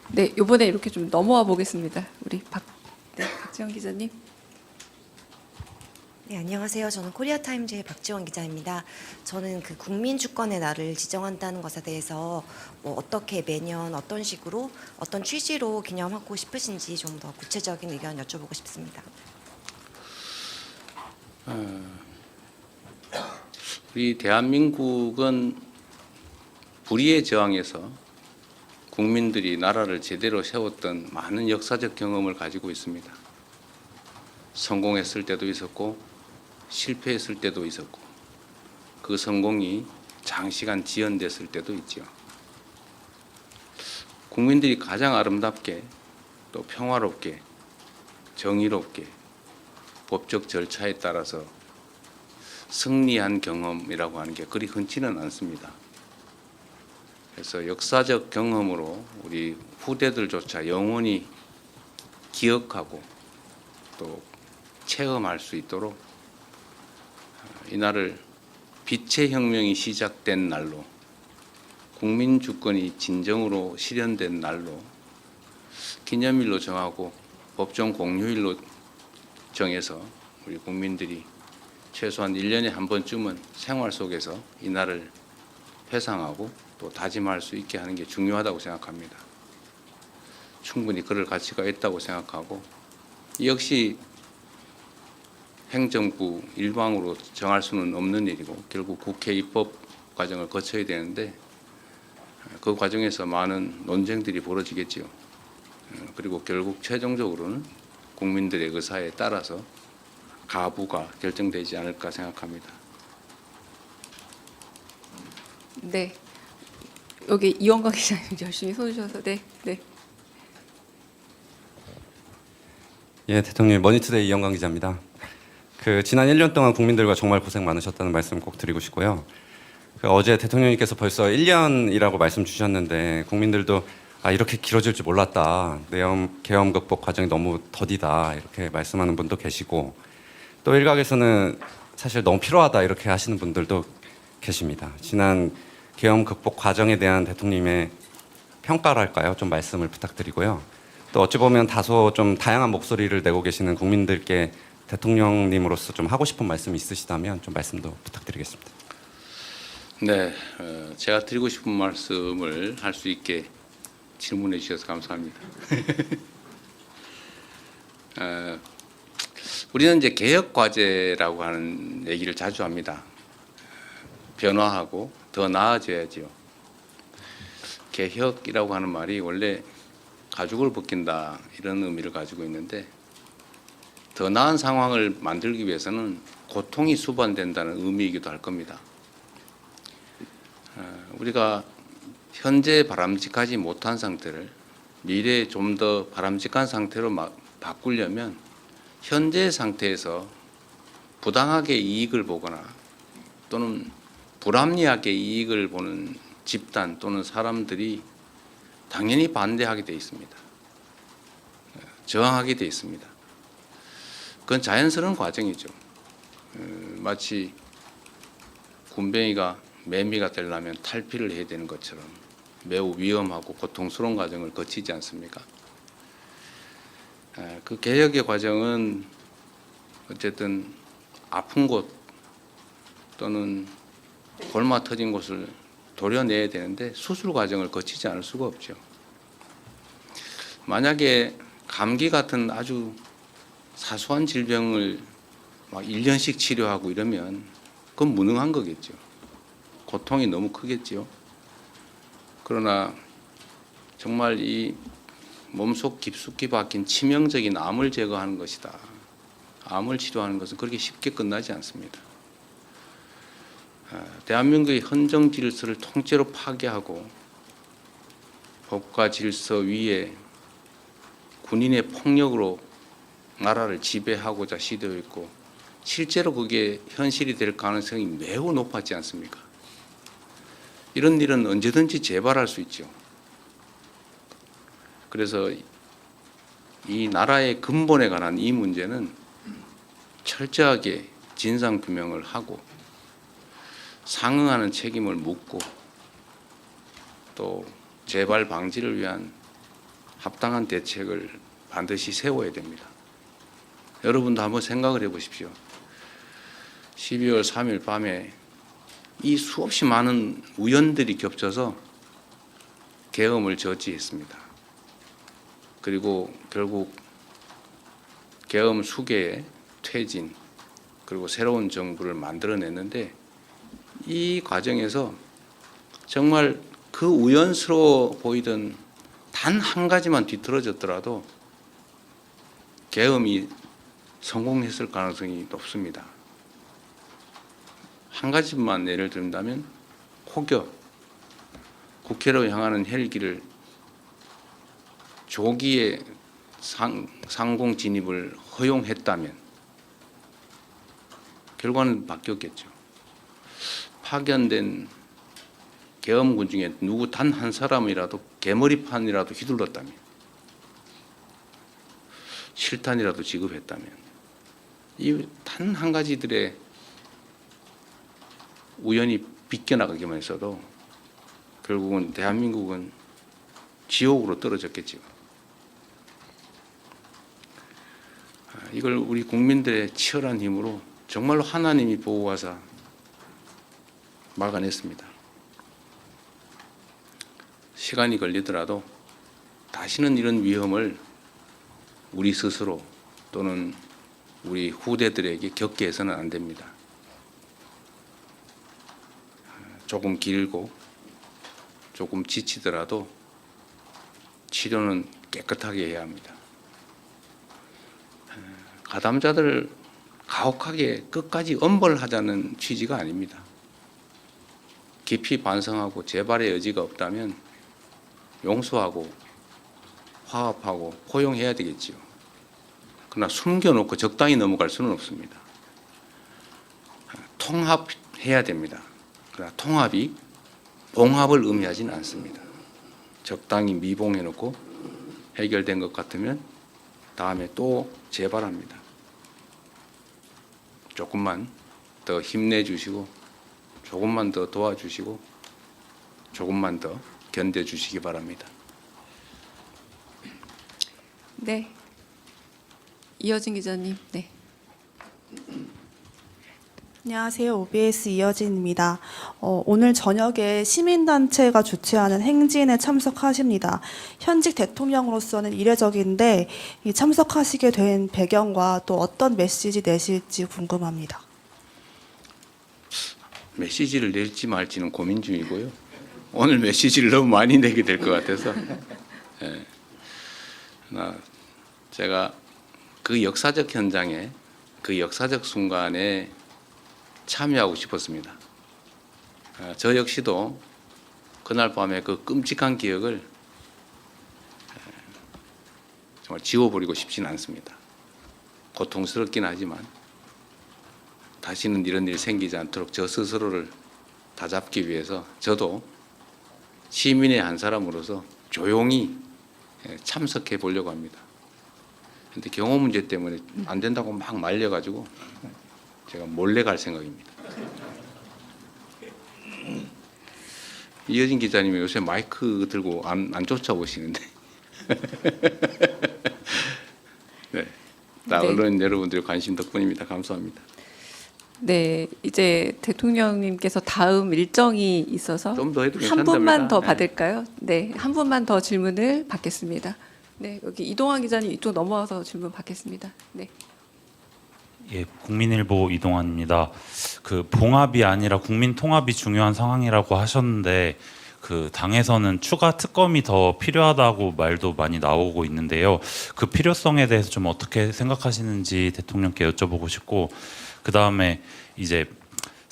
네, 이번에 이렇게 좀 넘어와 보겠습니다. 우리 박지원 기자님. 네, 안녕하세요. 저는 코리아타임즈의 박지원 기자입니다. 저는 그 국민 주권의 날을 지정한다는 것에 대해서 어떻게 매년 어떤 식으로 어떤 취지로 기념하고 싶으신지 좀 더 구체적인 의견 여쭤보고 싶습니다. 우리 대한민국은 불의의 저항에서 국민들이 나라를 제대로 세웠던 많은 역사적 경험을 가지고 있습니다. 성공했을 때도 있었고 실패했을 때도 있었고 그 성공이 장시간 지연됐을 때도 있죠. 국민들이 가장 아름답게 또 평화롭게 정의롭게 법적 절차에 따라서 승리한 경험이라고 하는 게 그리 흔치는 않습니다. 그래서 역사적 경험으로 우리 후대들조차 영원히 기억하고 또 체험할 수 있도록 이날을 빛의 혁명이 시작된 날로 국민 주권이 진정으로 실현된 날로 기념일로 정하고 법정 공휴일로 정해서 우리 국민들이 최소한 1년에 한 번쯤은 생활 속에서 이날을 회상하고 또 다짐할 수 있게 하는 게 중요하다고 생각합니다. 충분히 그럴 가치가 있다고 생각하고 역시 행정부 일방으로 정할 수는 없는 일이고 결국 국회 입법 과정을 거쳐야 되는데 그 과정에서 많은 논쟁들이 벌어지겠지요. 그리고 결국 최종적으로는 국민들의 의사에 따라서 가부가 결정되지 않을까 생각합니다. 네, 여기 이원광 기자님 열심히 써주셔서 네. 예, 대통령 머니투데이 이영광 기자입니다. 지난 1년 동안 국민들과 정말 고생 많으셨다는 말씀 꼭 드리고 싶고요. 어제 대통령님께서 벌써 1년이라고 말씀 주셨는데 국민들도 이렇게 길어질 줄 몰랐다. 계엄 극복 과정이 너무 더디다. 이렇게 말씀하는 분도 계시고 또 일각에서는 사실 너무 필요하다 이렇게 하시는 분들도 계십니다. 지난 계엄 극복 과정에 대한 대통령님의 평가랄까요? 좀 말씀을 부탁드리고요. 또 어찌 보면 다소 좀 다양한 목소리를 내고 계시는 국민들께 대통령님으로서 좀 하고 싶은 말씀이 있으시다면 좀 말씀도 부탁드리겠습니다. 네, 제가 드리고 싶은 말씀을 할 수 있게 질문해 주셔서 감사합니다. 우리는 이제 개혁 과제라고 하는 얘기를 자주 합니다. 변화하고 더 나아져야지요. 개혁이라고 하는 말이 원래 가죽을 벗긴다 이런 의미를 가지고 있는데 더 나은 상황을 만들기 위해서는 고통이 수반된다는 의미이기도 할 겁니다. 우리가 현재 바람직하지 못한 상태를 미래에 좀 더 바람직한 상태로 바꾸려면 현재 상태에서 부당하게 이익을 보거나 또는 불합리하게 이익을 보는 집단 또는 사람들이 당연히 반대하게 돼 있습니다. 저항하게 돼 있습니다. 그건 자연스러운 과정이죠. 마치 군뱅이가 매미가 되려면 탈피를 해야 되는 것처럼 매우 위험하고 고통스러운 과정을 거치지 않습니까? 그 개혁의 과정은 어쨌든 아픈 곳 또는 골마 터진 곳을 도려내야 되는데 수술 과정을 거치지 않을 수가 없죠. 만약에 감기 같은 아주 사소한 질병을 막 1년씩 치료하고 이러면 그건 무능한 거겠죠. 고통이 너무 크겠죠. 그러나 정말 이 몸속 깊숙이 박힌 치명적인 암을 제거하는 것이다. 암을 치료하는 것은 그렇게 쉽게 끝나지 않습니다. 대한민국의 헌정 질서를 통째로 파괴하고 법과 질서 위에 군인의 폭력으로 나라를 지배하고자 시도했고 실제로 그게 현실이 될 가능성이 매우 높았지 않습니까? 이런 일은 언제든지 재발할 수 있죠. 그래서 이 나라의 근본에 관한 이 문제는 철저하게 진상규명을 하고 상응하는 책임을 묻고 또 재발 방지를 위한 합당한 대책을 반드시 세워야 됩니다. 여러분도 한번 생각을 해보십시오. 12월 3일 밤에 이 수없이 많은 우연들이 겹쳐서 계엄을 저지했습니다. 그리고 결국 계엄 수계의 퇴진 그리고 새로운 정부를 만들어냈는데 이 과정에서 정말 그 우연스러워 보이던 단 한 가지만 뒤틀어졌더라도 계엄이 성공했을 가능성이 높습니다. 한 가지만 예를 든다면 혹여 국회로 향하는 헬기를 조기에 상공 진입을 허용했다면 결과는 바뀌었겠죠. 파견된 계엄군 중에 누구 단 한 사람이라도 개머리판이라도 휘둘렀다면, 실탄이라도 지급했다면, 이 단 한 가지들의 우연히 비껴나가기만 했어도 결국은 대한민국은 지옥으로 떨어졌겠지요. 이걸 우리 국민들의 치열한 힘으로 정말로 하나님이 보호하사 막아냈습니다. 시간이 걸리더라도 다시는 이런 위험을 우리 스스로 또는 우리 후대들에게 겪게 해서는 안 됩니다. 조금 길고 조금 지치더라도 치료는 깨끗하게 해야 합니다. 가담자들 가혹하게 끝까지 엄벌하자는 취지가 아닙니다. 깊이 반성하고 재발의 여지가 없다면 용서하고 화합하고 포용해야 되겠지요. 그러나 숨겨놓고 적당히 넘어갈 수는 없습니다. 통합해야 됩니다. 그러나 통합이 봉합을 의미하지는 않습니다. 적당히 미봉해놓고 해결된 것 같으면 다음에 또 재발합니다. 조금만 더 힘내주시고 조금만 더 도와주시고 조금만 더 견뎌주시기 바랍니다. 네. 이어진 기자님. 네. 안녕하세요. OBS 이여진입니다. 오늘 저녁에 시민단체가 주최하는 행진에 참석하십니다. 현직 대통령으로서는 이례적인데 이 참석하시게 된 배경과 또 어떤 메시지 내실지 궁금합니다. 메시지를 낼지 말지는 고민 중이고요. 오늘 메시지를 너무 많이 내게 될 것 같아서 제가 그 역사적 현장에 그 역사적 순간에 참여하고 싶었습니다. 저 역시도 그날 밤에 그 끔찍한 기억을 정말 지워버리고 싶지는 않습니다. 고통스럽긴 하지만 다시는 이런 일이 생기지 않도록 저 스스로를 다잡기 위해서 저도 시민의 한 사람으로서 조용히 참석해 보려고 합니다. 그런데 경호 문제 때문에 안 된다고 막 말려가지고 제가 몰래 갈 생각입니다. 이여진 기자님이 요새 마이크 들고 안 쫓아오시는데 네, 다 네. 언론 여러분들의 관심 덕분입니다. 감사합니다. 네, 이제 대통령님께서 다음 일정이 있어서 좀 더 해도 한 괜찮답니다. 분만 더 네. 받을까요? 네, 한 분만 더 질문을 받겠습니다. 네, 여기 이동환 기자님 이쪽 넘어와서 질문 받겠습니다. 네. 예, 국민일보 이동환입니다. 그 봉합이 아니라 국민 통합이 중요한 상황이라고 하셨는데 그 당에서는 추가 특검이 더 필요하다고 말도 많이 나오고 있는데요. 그 필요성에 대해서 좀 어떻게 생각하시는지 대통령께 여쭤보고 싶고, 그 다음에 이제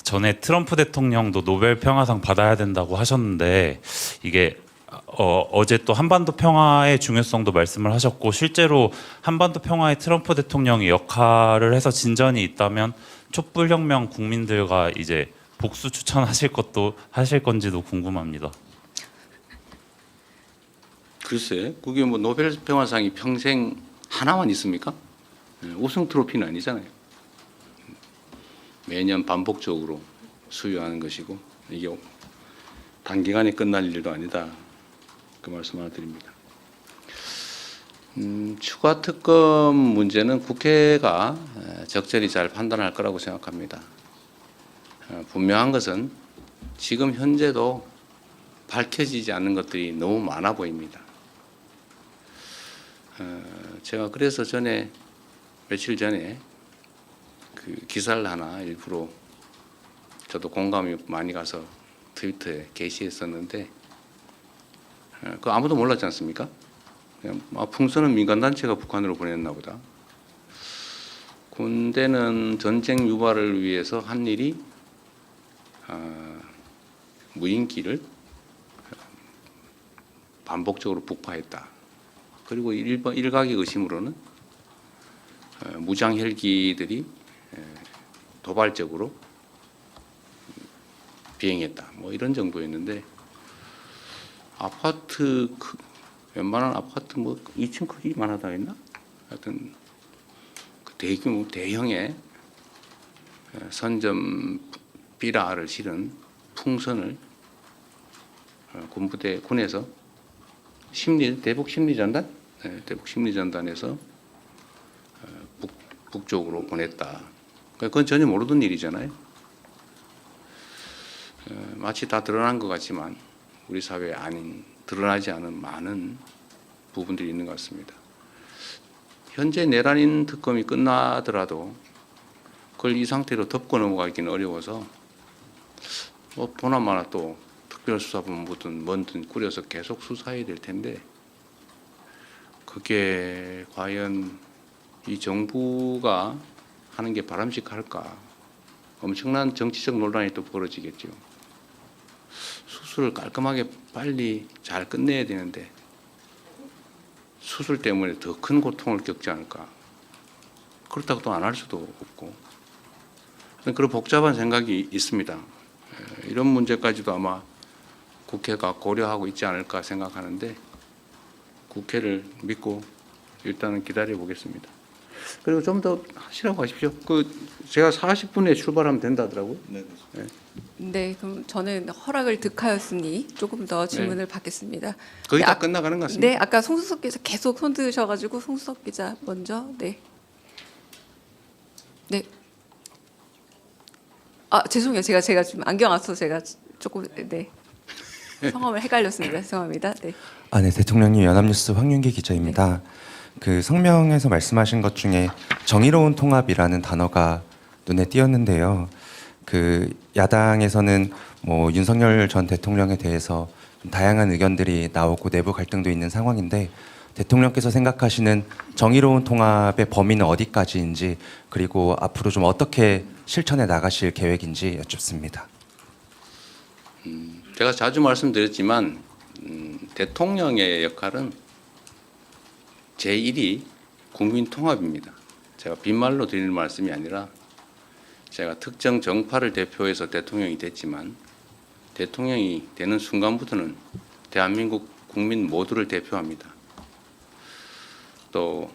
전에 트럼프 대통령도 노벨 평화상 받아야 된다고 하셨는데 이게 어제 또 한반도 평화의 중요성도 말씀을 하셨고, 실제로 한반도 평화에 트럼프 대통령이 역할을 해서 진전이 있다면 촛불혁명 국민들과 이제 복수 추천하실 것도 하실 건지도 궁금합니다. 글쎄, 그게 뭐 노벨 평화상이 평생 하나만 있습니까? 우승 트로피는 아니잖아요. 매년 반복적으로 수여하는 것이고 이게 단기간에 끝날 일도 아니다. 그 말씀 하나 드립니다. 추가 특검 문제는 국회가 적절히 잘 판단할 거라고 생각합니다. 분명한 것은 지금 현재도 밝혀지지 않는 것들이 너무 많아 보입니다. 제가 그래서 며칠 전에 그 기사를 하나 일부러 저도 공감이 많이 가서 트위터에 게시했었는데 그 아무도 몰랐지 않습니까? 그냥 풍선은 민간단체가 북한으로 보냈나 보다. 군대는 전쟁 유발을 위해서 한 일이 무인기를 반복적으로 북파했다. 그리고 일각의 의심으로는 무장 헬기들이 도발적으로 비행했다. 뭐 이런 정도였는데 웬만한 아파트 뭐 2층 크기만 하다 했나? 하여튼 그 대규모 대형의 선점 비라를 실은 풍선을 군에서 대북 심리전단, 대북 심리전단에서 북쪽으로 보냈다. 그건 전혀 모르던 일이잖아요. 마치 다 드러난 것 같지만 우리 사회에 드러나지 않은 많은 부분들이 있는 것 같습니다. 현재 내란인 특검이 끝나더라도 그걸 이 상태로 덮고 넘어가기는 어려워서 뭐 보나마나 또 특별수사본부든 뭐든 꾸려서 계속 수사해야 될 텐데 그게 과연 이 정부가 하는 게 바람직할까? 엄청난 정치적 논란이 또 벌어지겠죠. 수술을 깔끔하게 빨리 잘 끝내야 되는데 수술 때문에 더 큰 고통을 겪지 않을까? 그렇다고 또 안 할 수도 없고 그런 복잡한 생각이 있습니다. 이런 문제까지도 아마 국회가 고려하고 있지 않을까 생각하는데 국회를 믿고 일단은 기다려 보겠습니다. 그리고 좀 더 하시라고 하십시오. 제가 40분에 출발하면 된다더라고요. 네, 그럼 저는 허락을 득하였으니 조금 더 질문을 받겠습니다. 거의 네, 다 끝나가는 것 같습니다. 네, 아까 송수석 기자 계속 손 드셔가지고 송수석 기자 먼저. 네. 네. 아 죄송해요. 제가 지금 안경 안 써서 제가 조금 네 성함을 헷갈렸습니다. 죄송합니다. 네. 네, 대통령님 연합뉴스 황윤기 기자입니다. 그 성명에서 말씀하신 것 중에 정의로운 통합이라는 단어가 눈에 띄었는데요. 그 야당에서는 뭐 윤석열 전 대통령에 대해서 좀 다양한 의견들이 나오고 내부 갈등도 있는 상황인데 대통령께서 생각하시는 정의로운 통합의 범위는 어디까지인지 그리고 앞으로 좀 어떻게 실천해 나가실 계획인지 여쭙습니다. 제가 자주 말씀드렸지만 대통령의 역할은 제1이 국민 통합입니다. 제가 빈말로 드리는 말씀이 아니라 제가 특정 정파를 대표해서 대통령이 됐지만 대통령이 되는 순간부터는 대한민국 국민 모두를 대표합니다. 또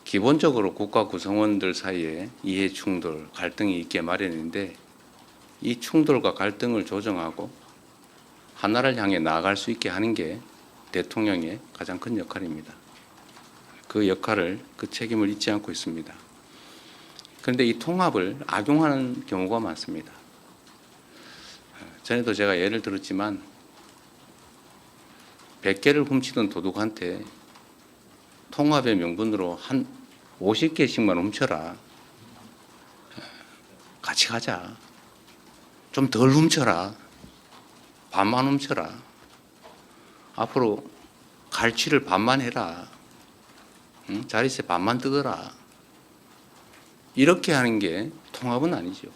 기본적으로 국가 구성원들 사이에 이해 충돌, 갈등이 있게 마련인데 이 충돌과 갈등을 조정하고 하나를 향해 나아갈 수 있게 하는 게 대통령의 가장 큰 역할입니다. 그 역할을, 그 책임을 잊지 않고 있습니다. 그런데 이 통합을 악용하는 경우가 많습니다. 전에도 제가 예를 들었지만 100개를 훔치던 도둑한테 통합의 명분으로 한 50개씩만 훔쳐라. 같이 가자. 좀 덜 훔쳐라. 반만 훔쳐라. 앞으로 갈취를 반만 해라. 응? 자릿세 반만 뜯어라. 이렇게 하는 게 통합은 아니죠.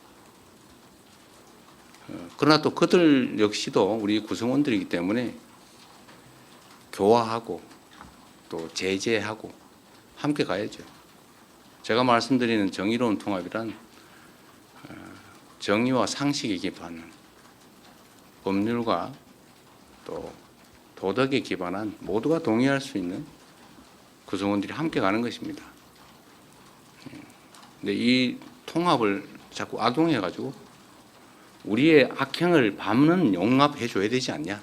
그러나 또 그들 역시도 우리 구성원들이기 때문에 교화하고 또 제재하고 함께 가야죠. 제가 말씀드리는 정의로운 통합이란 정의와 상식에 기반한 법률과 또 도덕에 기반한 모두가 동의할 수 있는 구성원들이 함께 가는 것입니다. 근데 이 통합을 자꾸 악용해가지고 우리의 악행을 반은 용납해 줘야 되지 않냐.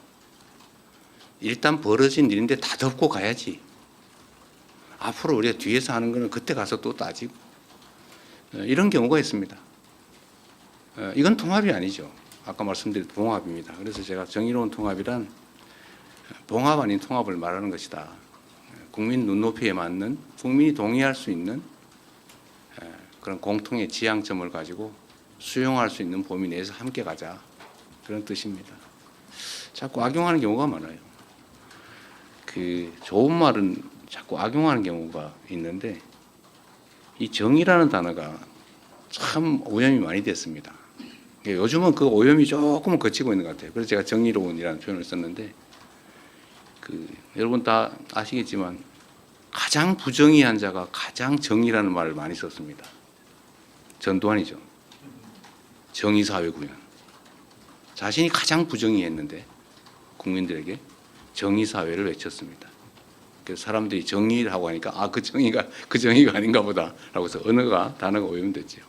일단 벌어진 일인데 다 덮고 가야지. 앞으로 우리가 뒤에서 하는 거는 그때 가서 또 따지고 이런 경우가 있습니다. 이건 통합이 아니죠. 아까 말씀드린 봉합입니다. 그래서 제가 정의로운 통합이란 봉합 아닌 통합을 말하는 것이다. 국민 눈높이에 맞는 국민이 동의할 수 있는 그런 공통의 지향점을 가지고 수용할 수 있는 범위 내에서 함께 가자. 그런 뜻입니다. 자꾸 악용하는 경우가 많아요. 그 좋은 말은 자꾸 악용하는 경우가 있는데 이 정의라는 단어가 참 오염이 많이 됐습니다. 요즘은 그 오염이 조금은 거치고 있는 것 같아요. 그래서 제가 정의로운이라는 표현을 썼는데 여러분 다 아시겠지만 가장 부정의한 자가 가장 정의라는 말을 많이 썼습니다. 전두환이죠. 정의사회 구현. 자신이 가장 부정의했는데 국민들에게 정의사회를 외쳤습니다. 그래서 사람들이 정의를 하고 하니까 그 정의가 아닌가 보다라고 해서 단어가 오염됐죠.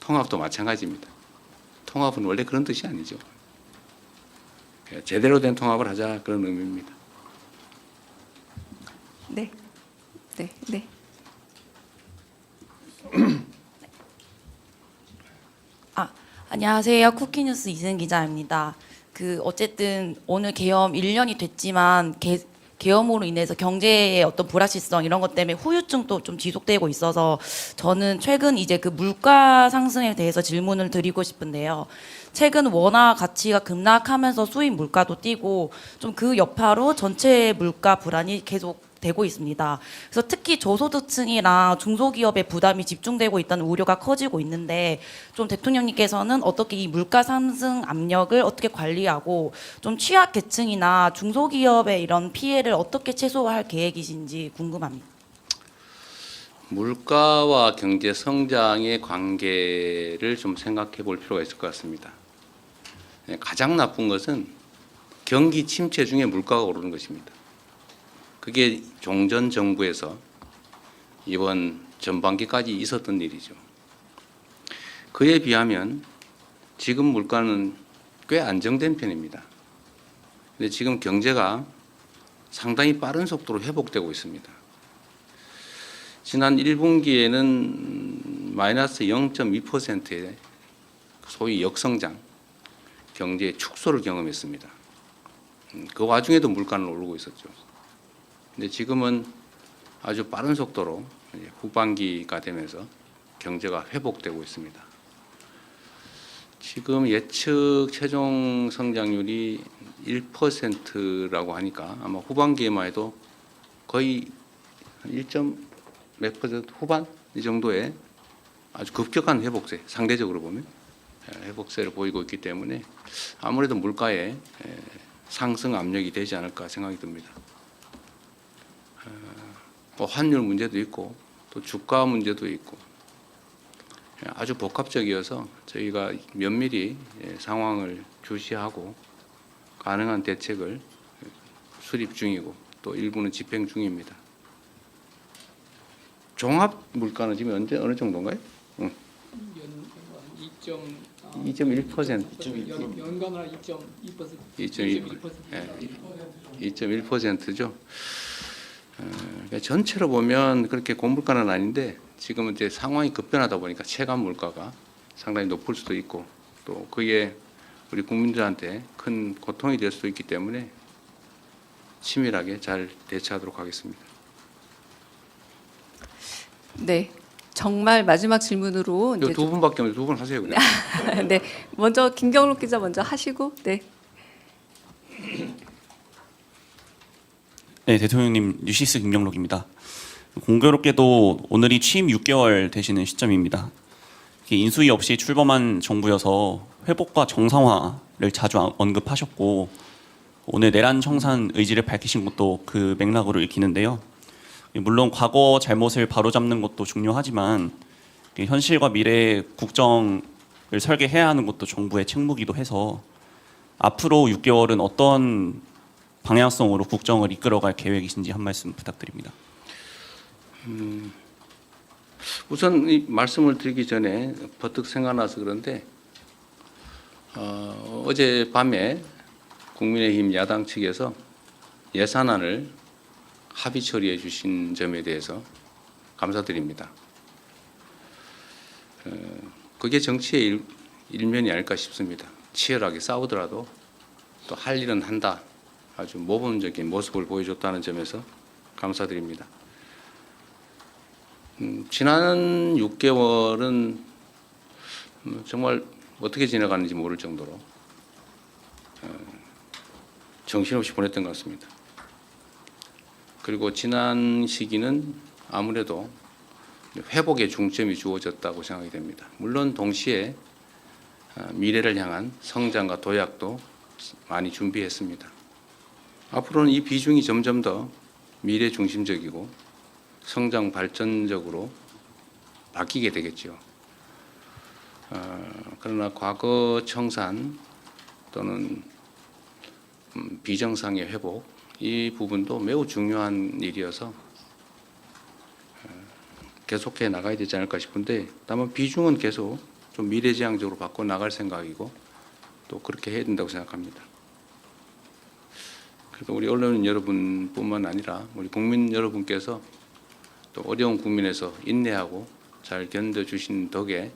통합도 마찬가지입니다. 통합은 원래 그런 뜻이 아니죠. 제대로 된 통합을 하자 그런 의미입니다. 네. 네. 네. 안녕하세요. 쿠키뉴스 이승 기자입니다. 어쨌든 오늘 계엄 1년이 됐지만 계엄으로 인해서 경제의 어떤 불확실성 이런 것 때문에 후유증도 좀 지속되고 있어서 저는 최근 이제 물가 상승에 대해서 질문을 드리고 싶은데요. 최근 원화 가치가 급락하면서 수입 물가도 뛰고 좀 그 여파로 전체 물가 불안이 계속 되고 있습니다. 그래서 특히 저소득층이나 중소기업의 부담이 집중되고 있다는 우려가 커지고 있는데 좀 대통령님께서는 어떻게 이 물가 상승 압력을 어떻게 관리하고 좀 취약계층이나 중소기업의 이런 피해를 어떻게 최소화할 계획이신지 궁금합니다. 물가와 경제 성장의 관계를 좀 생각해 볼 필요가 있을 것 같습니다. 가장 나쁜 것은 경기 침체 중에 물가가 오르는 것입니다. 그게 종전 정부에서 이번 전반기까지 있었던 일이죠. 그에 비하면 지금 물가는 꽤 안정된 편입니다. 근데 지금 경제가 상당히 빠른 속도로 회복되고 있습니다. 지난 1분기에는 마이너스 0.2%의 소위 역성장, 경제의 축소를 경험했습니다. 그 와중에도 물가는 오르고 있었죠. 근데 지금은 아주 빠른 속도로 후반기가 되면서 경제가 회복되고 있습니다. 지금 예측 최종 성장률이 1%라고 하니까 아마 후반기에만 해도 거의 1몇 퍼센트 후반 이 정도의 아주 급격한 회복세, 상대적으로 보면 회복세를 보이고 있기 때문에 아무래도 물가에 상승 압력이 되지 않을까 생각이 듭니다. 환율 문제도 있고 또 주가 문제도 있고 아주 복합적이어서 저희가 면밀히 상황을 주시하고 가능한 대책을 수립 중이고 또 일부는 집행 중입니다. 종합 물가는 지금 어느 정도인가요? 2.1%. 연간으로 2.2%. 2.1%죠. 그러니까 전체로 보면 그렇게 고물가는 아닌데 지금은 이제 상황이 급변하다 보니까 체감 물가가 상당히 높을 수도 있고 또 그게 우리 국민들한테 큰 고통이 될 수도 있기 때문에 치밀하게 잘 대처하도록 하겠습니다. 네. 정말 마지막 질문으로 이제 두 분밖에 없는데 두 분 하세요 그냥. 네. 먼저 김경록 기자 먼저 하시고 네. 네, 대통령님 뉴시스 김경록입니다. 공교롭게도 오늘이 취임 6개월 되시는 시점입니다. 인수위 없이 출범한 정부여서 회복과 정상화를 자주 언급하셨고 오늘 내란 청산 의지를 밝히신 것도 그 맥락으로 읽히는데요. 물론 과거 잘못을 바로잡는 것도 중요하지만 현실과 미래의 국정을 설계해야 하는 것도 정부의 책무이기도 해서 앞으로 6개월은 어떤 방향성으로 국정을 이끌어갈 계획이신지 한 말씀 부탁드립니다. 우선 이 말씀을 드리기 전에 버뜩 생각나서 그런데 어젯밤에 국민의힘 야당 측에서 예산안을 합의 처리해 주신 점에 대해서 감사드립니다. 그게 정치의 일면이 아닐까 싶습니다. 치열하게 싸우더라도 또 할 일은 한다. 아주 모범적인 모습을 보여줬다는 점에서 감사드립니다. 지난 6개월은 정말 어떻게 지나가는지 모를 정도로 정신없이 보냈던 것 같습니다. 그리고 지난 시기는 아무래도 회복의 중점이 주어졌다고 생각이 됩니다. 물론 동시에 미래를 향한 성장과 도약도 많이 준비했습니다. 앞으로는 이 비중이 점점 더 미래 중심적이고 성장 발전적으로 바뀌게 되겠죠. 그러나 과거 청산 또는 비정상의 회복 이 부분도 매우 중요한 일이어서 계속해 나가야 되지 않을까 싶은데 다만 비중은 계속 좀 미래지향적으로 바꿔 나갈 생각이고 또 그렇게 해야 된다고 생각합니다. 그래서 우리 언론 여러분뿐만 아니라 우리 국민 여러분께서 또 어려운 국민에서 인내하고 잘 견뎌주신 덕에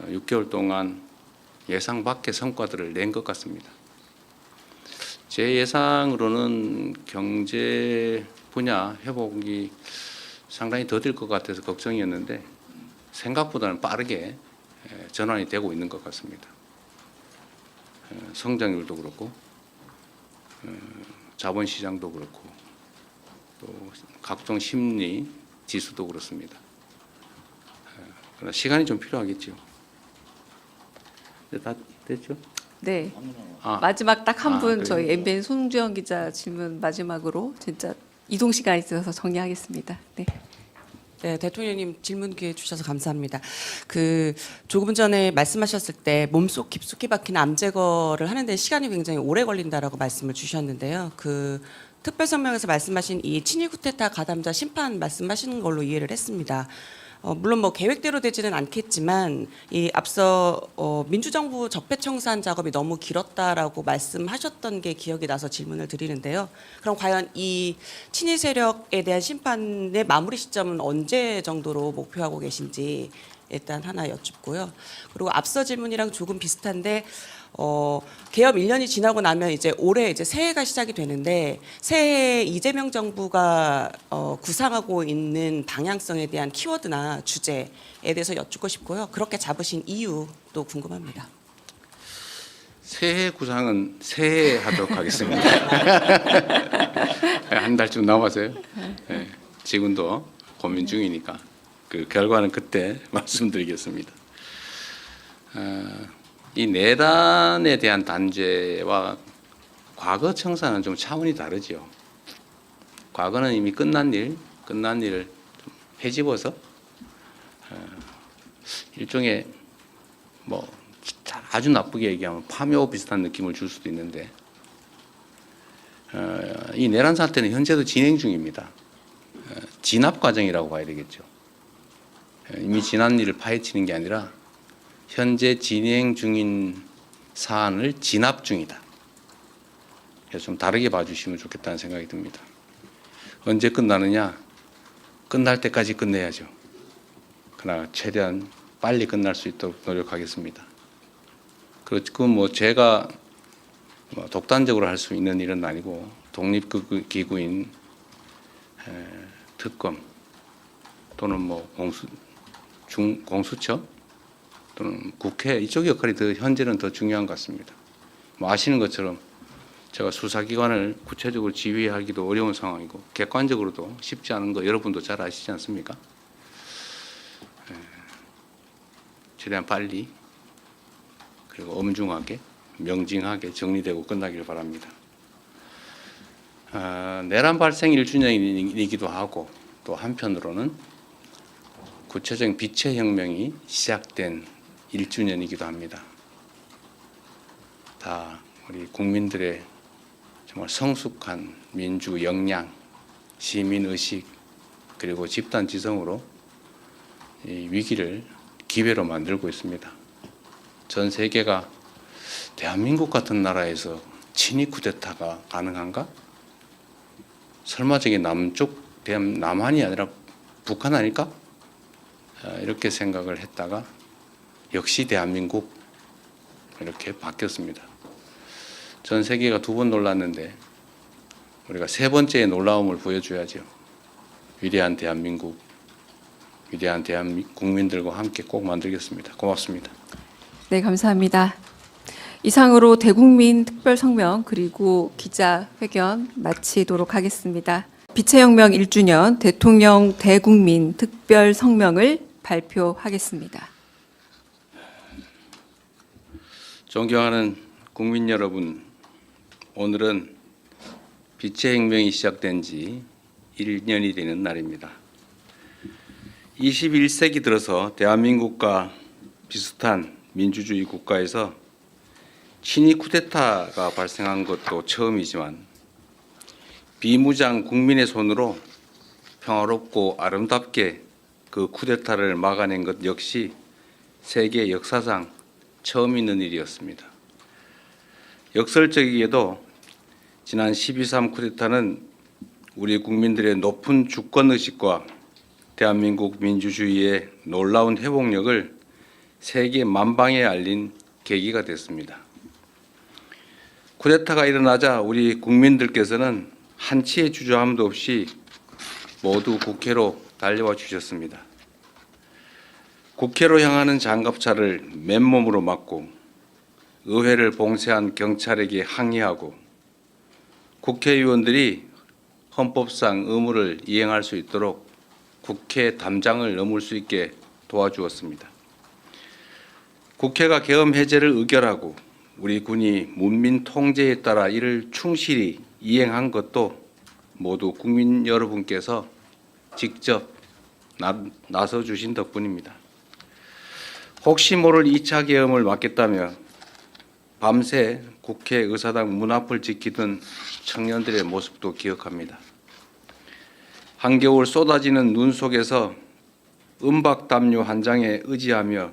6개월 동안 예상 밖의 성과들을 낸 것 같습니다. 제 예상으로는 경제 분야 회복이 상당히 더딜 것 같아서 걱정이었는데 생각보다는 빠르게 전환이 되고 있는 것 같습니다. 성장률도 그렇고 자본시장도 그렇고 또 각종 심리 지수도 그렇습니다. 그러나 시간이 좀 필요하겠죠. 다 됐죠? 네. 마지막 딱 한 분 그래요? 저희 MBN 송주영 기자 질문 마지막으로 진짜 이동 시간이 있어서 정리하겠습니다. 네. 네, 대통령님 질문 기회 주셔서 감사합니다. 조금 전에 말씀하셨을 때 몸속 깊숙이 박힌 암 제거를 하는데 시간이 굉장히 오래 걸린다라고 말씀을 주셨는데요. 특별 성명에서 말씀하신 이 친위 쿠데타 가담자 심판 말씀하시는 걸로 이해를 했습니다. 물론 뭐 계획대로 되지는 않겠지만 이 앞서 민주정부 적폐청산 작업이 너무 길었다라고 말씀하셨던 게 기억이 나서 질문을 드리는데요. 그럼 과연 이 친위 세력에 대한 심판의 마무리 시점은 언제 정도로 목표하고 계신지 일단 하나 여쭙고요. 그리고 앞서 질문이랑 조금 비슷한데 개업 1년이 지나고 나면 이제 올해 이제 새해가 시작이 되는데 새해 이재명 정부가 구상하고 있는 방향성에 대한 키워드나 주제에 대해서 여쭙고 싶고요. 그렇게 잡으신 이유도 궁금합니다. 새해 구상은 새해 하도록 하겠습니다. 한 달쯤 남았어요. 네, 지금도 고민 중이니까 그 결과는 그때 말씀드리겠습니다. 이 내란에 대한 단죄와 과거 청산은 좀 차원이 다르죠. 과거는 이미 끝난 일을 좀 헤집어서 일종의 뭐 아주 나쁘게 얘기하면 파묘 비슷한 느낌을 줄 수도 있는데 이 내란 사태는 현재도 진행 중입니다. 진압 과정이라고 봐야 되겠죠. 이미 지난 일을 파헤치는 게 아니라 현재 진행 중인 사안을 진압 중이다. 그래서 좀 다르게 봐주시면 좋겠다는 생각이 듭니다. 언제 끝나느냐? 끝날 때까지 끝내야죠. 그러나 최대한 빨리 끝날 수 있도록 노력하겠습니다. 그건 뭐 제가 독단적으로 할 수 있는 일은 아니고 독립기구인 특검 또는 뭐 공수처 또는 국회 이쪽 역할이 현재는 더 중요한 것 같습니다. 뭐 아시는 것처럼 제가 수사기관을 구체적으로 지휘하기도 어려운 상황이고 객관적으로도 쉽지 않은 거 여러분도 잘 아시지 않습니까? 최대한 빨리 그리고 엄중하게 명징하게 정리되고 끝나기를 바랍니다. 내란 발생 1주년이기도 하고 또 한편으로는 구체적인 빛의 혁명이 시작된 1주년이기도 합니다. 다 우리 국민들의 정말 성숙한 민주 역량, 시민 의식 그리고 집단 지성으로 이 위기를 기회로 만들고 있습니다. 전 세계가 대한민국 같은 나라에서 친위 쿠데타가 가능한가? 설마 저게 남한이 아니라 북한 아닐까? 이렇게 생각을 했다가 역시 대한민국 이렇게 바뀌었습니다. 전 세계가 2번 놀랐는데 우리가 3번째의 놀라움을 보여줘야죠. 위대한 대한민국, 위대한 대한민국 국민들과 함께 꼭 만들겠습니다. 고맙습니다. 네, 감사합니다. 이상으로 대국민 특별성명 그리고 기자회견 마치도록 하겠습니다. 빛의 혁명 1주년 대통령 대국민 특별성명을 발표하겠습니다. 존경하는 국민 여러분, 오늘은 빛의 혁명이 시작된 지 1년이 되는 날입니다. 21세기 들어서 대한민국과 비슷한 민주주의 국가에서 친위 쿠데타가 발생한 것도 처음이지만 비무장 국민의 손으로 평화롭고 아름답게 그 쿠데타를 막아낸 것 역시 세계 역사상 처음 있는 일이었습니다. 역설적이게도 지난 12.3 쿠데타는 우리 국민들의 높은 주권의식과 대한민국 민주주의의 놀라운 회복력을 세계 만방에 알린 계기가 됐습니다. 쿠데타가 일어나자 우리 국민들께서는 한치의 주저함도 없이 모두 국회로 달려와 주셨습니다. 국회로 향하는 장갑차를 맨몸으로 막고 의회를 봉쇄한 경찰에게 항의하고 국회의원들이 헌법상 의무를 이행할 수 있도록 국회 담장을 넘을 수 있게 도와주었습니다. 국회가 계엄 해제를 의결하고 우리 군이 문민 통제에 따라 이를 충실히 이행한 것도 모두 국민 여러분께서 직접 나서 주신 덕분입니다. 혹시 모를 2차 계엄을 막겠다며 밤새 국회 의사당 문 앞을 지키던 청년들의 모습도 기억합니다. 한겨울 쏟아지는 눈 속에서 은박담요 한 장에 의지하며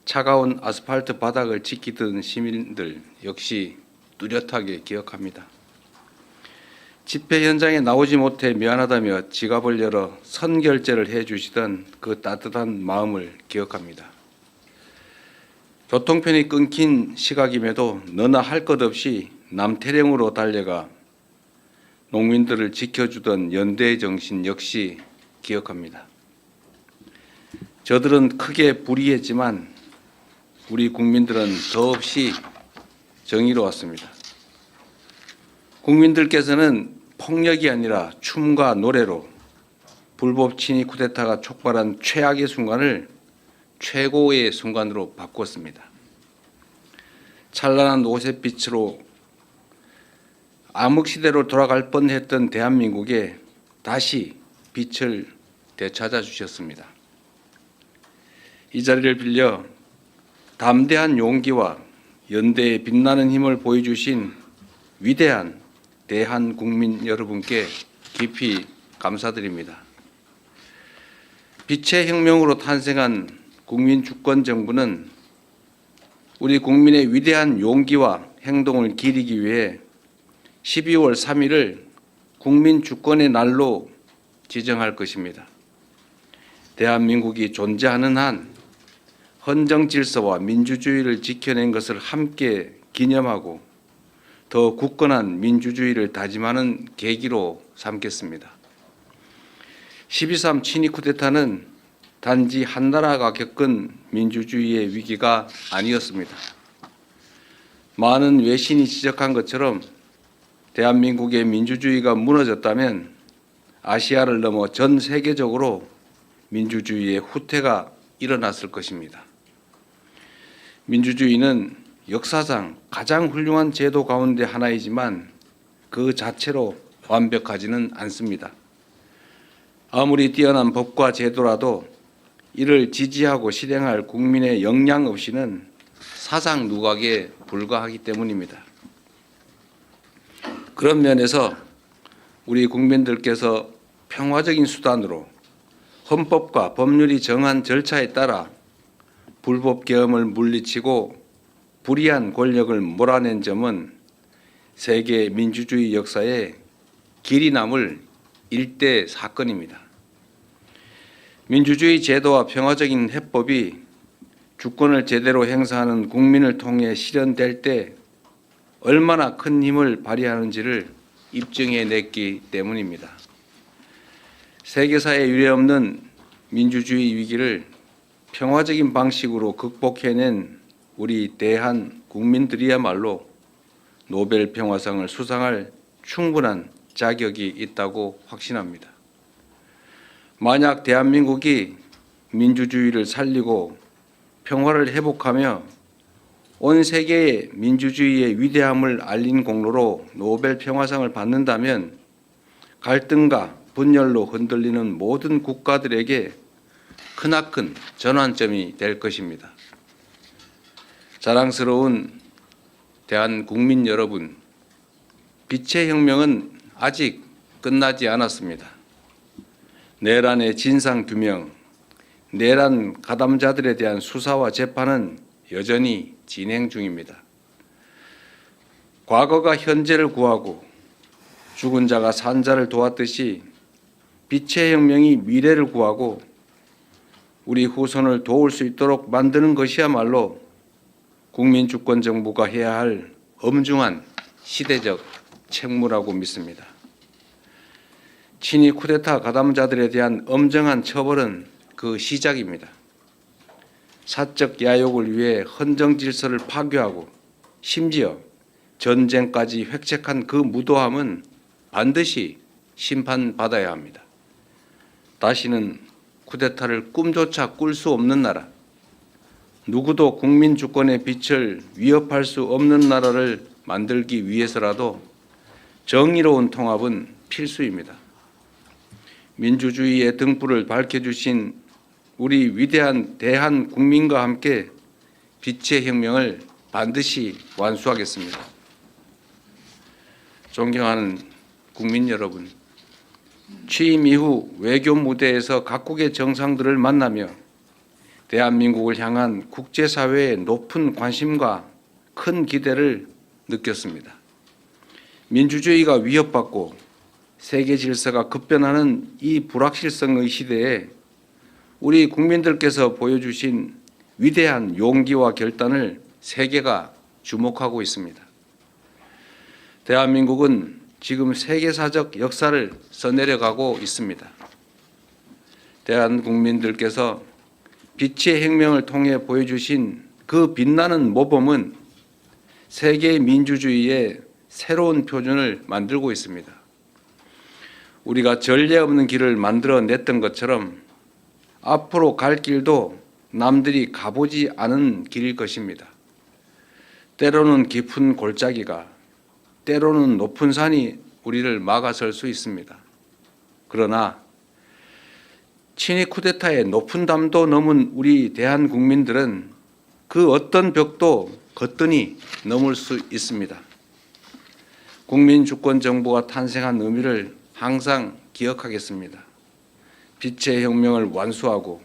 차가운 아스팔트 바닥을 지키던 시민들 역시 뚜렷하게 기억합니다. 집회 현장에 나오지 못해 미안하다며 지갑을 열어 선결제를 해주시던 그 따뜻한 마음을 기억합니다. 교통편이 끊긴 시각임에도 너나 할 것 없이 남태령으로 달려가 농민들을 지켜주던 연대의 정신 역시 기억합니다. 저들은 크게 불의했지만 우리 국민들은 더없이 정의로웠습니다. 국민들께서는 폭력이 아니라 춤과 노래로 불법 친위 쿠데타가 촉발한 최악의 순간을 최고의 순간으로 바꾸었습니다. 찬란한 오색빛으로 암흑시대로 돌아갈 뻔했던 대한민국에 다시 빛을 되찾아 주셨습니다. 이 자리를 빌려 담대한 용기와 연대의 빛나는 힘을 보여주신 위대한 대한국민 여러분께 깊이 감사드립니다. 빛의 혁명으로 탄생한 국민주권정부는 우리 국민의 위대한 용기와 행동을 기리기 위해 12월 3일을 국민주권의 날로 지정할 것입니다. 대한민국이 존재하는 한 헌정질서와 민주주의를 지켜낸 것을 함께 기념하고 더 굳건한 민주주의를 다짐하는 계기로 삼겠습니다. 12.3 친위 쿠데타는 단지 한 나라가 겪은 민주주의의 위기가 아니었습니다. 많은 외신이 지적한 것처럼 대한민국의 민주주의가 무너졌다면 아시아를 넘어 전 세계적으로 민주주의의 후퇴가 일어났을 것입니다. 민주주의는 역사상 가장 훌륭한 제도 가운데 하나이지만 그 자체로 완벽하지는 않습니다. 아무리 뛰어난 법과 제도라도 이를 지지하고 실행할 국민의 역량 없이는 사상 누각에 불과하기 때문입니다. 그런 면에서 우리 국민들께서 평화적인 수단으로 헌법과 법률이 정한 절차에 따라 불법 계엄을 물리치고 불의한 권력을 몰아낸 점은 세계 민주주의 역사에 길이 남을 일대 사건입니다. 민주주의 제도와 평화적인 해법이 주권을 제대로 행사하는 국민을 통해 실현될 때 얼마나 큰 힘을 발휘하는지를 입증해 냈기 때문입니다. 세계사에 유례없는 민주주의 위기를 평화적인 방식으로 극복해낸 우리 대한 국민들이야말로 노벨 평화상을 수상할 충분한 자격이 있다고 확신합니다. 만약 대한민국이 민주주의를 살리고 평화를 회복하며 온 세계에 민주주의의 위대함을 알린 공로로 노벨 평화상을 받는다면 갈등과 분열로 흔들리는 모든 국가들에게 크나큰 전환점이 될 것입니다. 자랑스러운 대한국민 여러분, 빛의 혁명은 아직 끝나지 않았습니다. 내란의 진상규명, 내란 가담자들에 대한 수사와 재판은 여전히 진행 중입니다. 과거가 현재를 구하고 죽은 자가 산 자를 도왔듯이 빛의 혁명이 미래를 구하고 우리 후손을 도울 수 있도록 만드는 것이야말로 국민주권정부가 해야 할 엄중한 시대적 책무라고 믿습니다. 친위 쿠데타 가담자들에 대한 엄정한 처벌은 그 시작입니다. 사적 야욕을 위해 헌정 질서를 파괴하고 심지어 전쟁까지 획책한 그 무도함은 반드시 심판받아야 합니다. 다시는 쿠데타를 꿈조차 꿀 수 없는 나라, 누구도 국민 주권의 빛을 위협할 수 없는 나라를 만들기 위해서라도 정의로운 통합은 필수입니다. 민주주의의 등불을 밝혀주신 우리 위대한 대한 국민과 함께 빛의 혁명을 반드시 완수하겠습니다. 존경하는 국민 여러분, 취임 이후 외교 무대에서 각국의 정상들을 만나며 대한민국을 향한 국제사회의 높은 관심과 큰 기대를 느꼈습니다. 민주주의가 위협받고 세계 질서가 급변하는 이 불확실성의 시대에 우리 국민들께서 보여주신 위대한 용기와 결단을 세계가 주목하고 있습니다. 대한민국은 지금 세계사적 역사를 써내려가고 있습니다. 대한 국민들께서 빛의 혁명을 통해 보여주신 그 빛나는 모범은 세계 민주주의의 새로운 표준을 만들고 있습니다. 우리가 전례 없는 길을 만들어냈던 것처럼 앞으로 갈 길도 남들이 가보지 않은 길일 것입니다. 때로는 깊은 골짜기가, 때로는 높은 산이 우리를 막아설 수 있습니다. 그러나 친위 쿠데타의 높은 담도 넘은 우리 대한 국민들은 그 어떤 벽도 거뜬히 넘을 수 있습니다. 국민주권정부가 탄생한 의미를 항상 기억하겠습니다. 빛의 혁명을 완수하고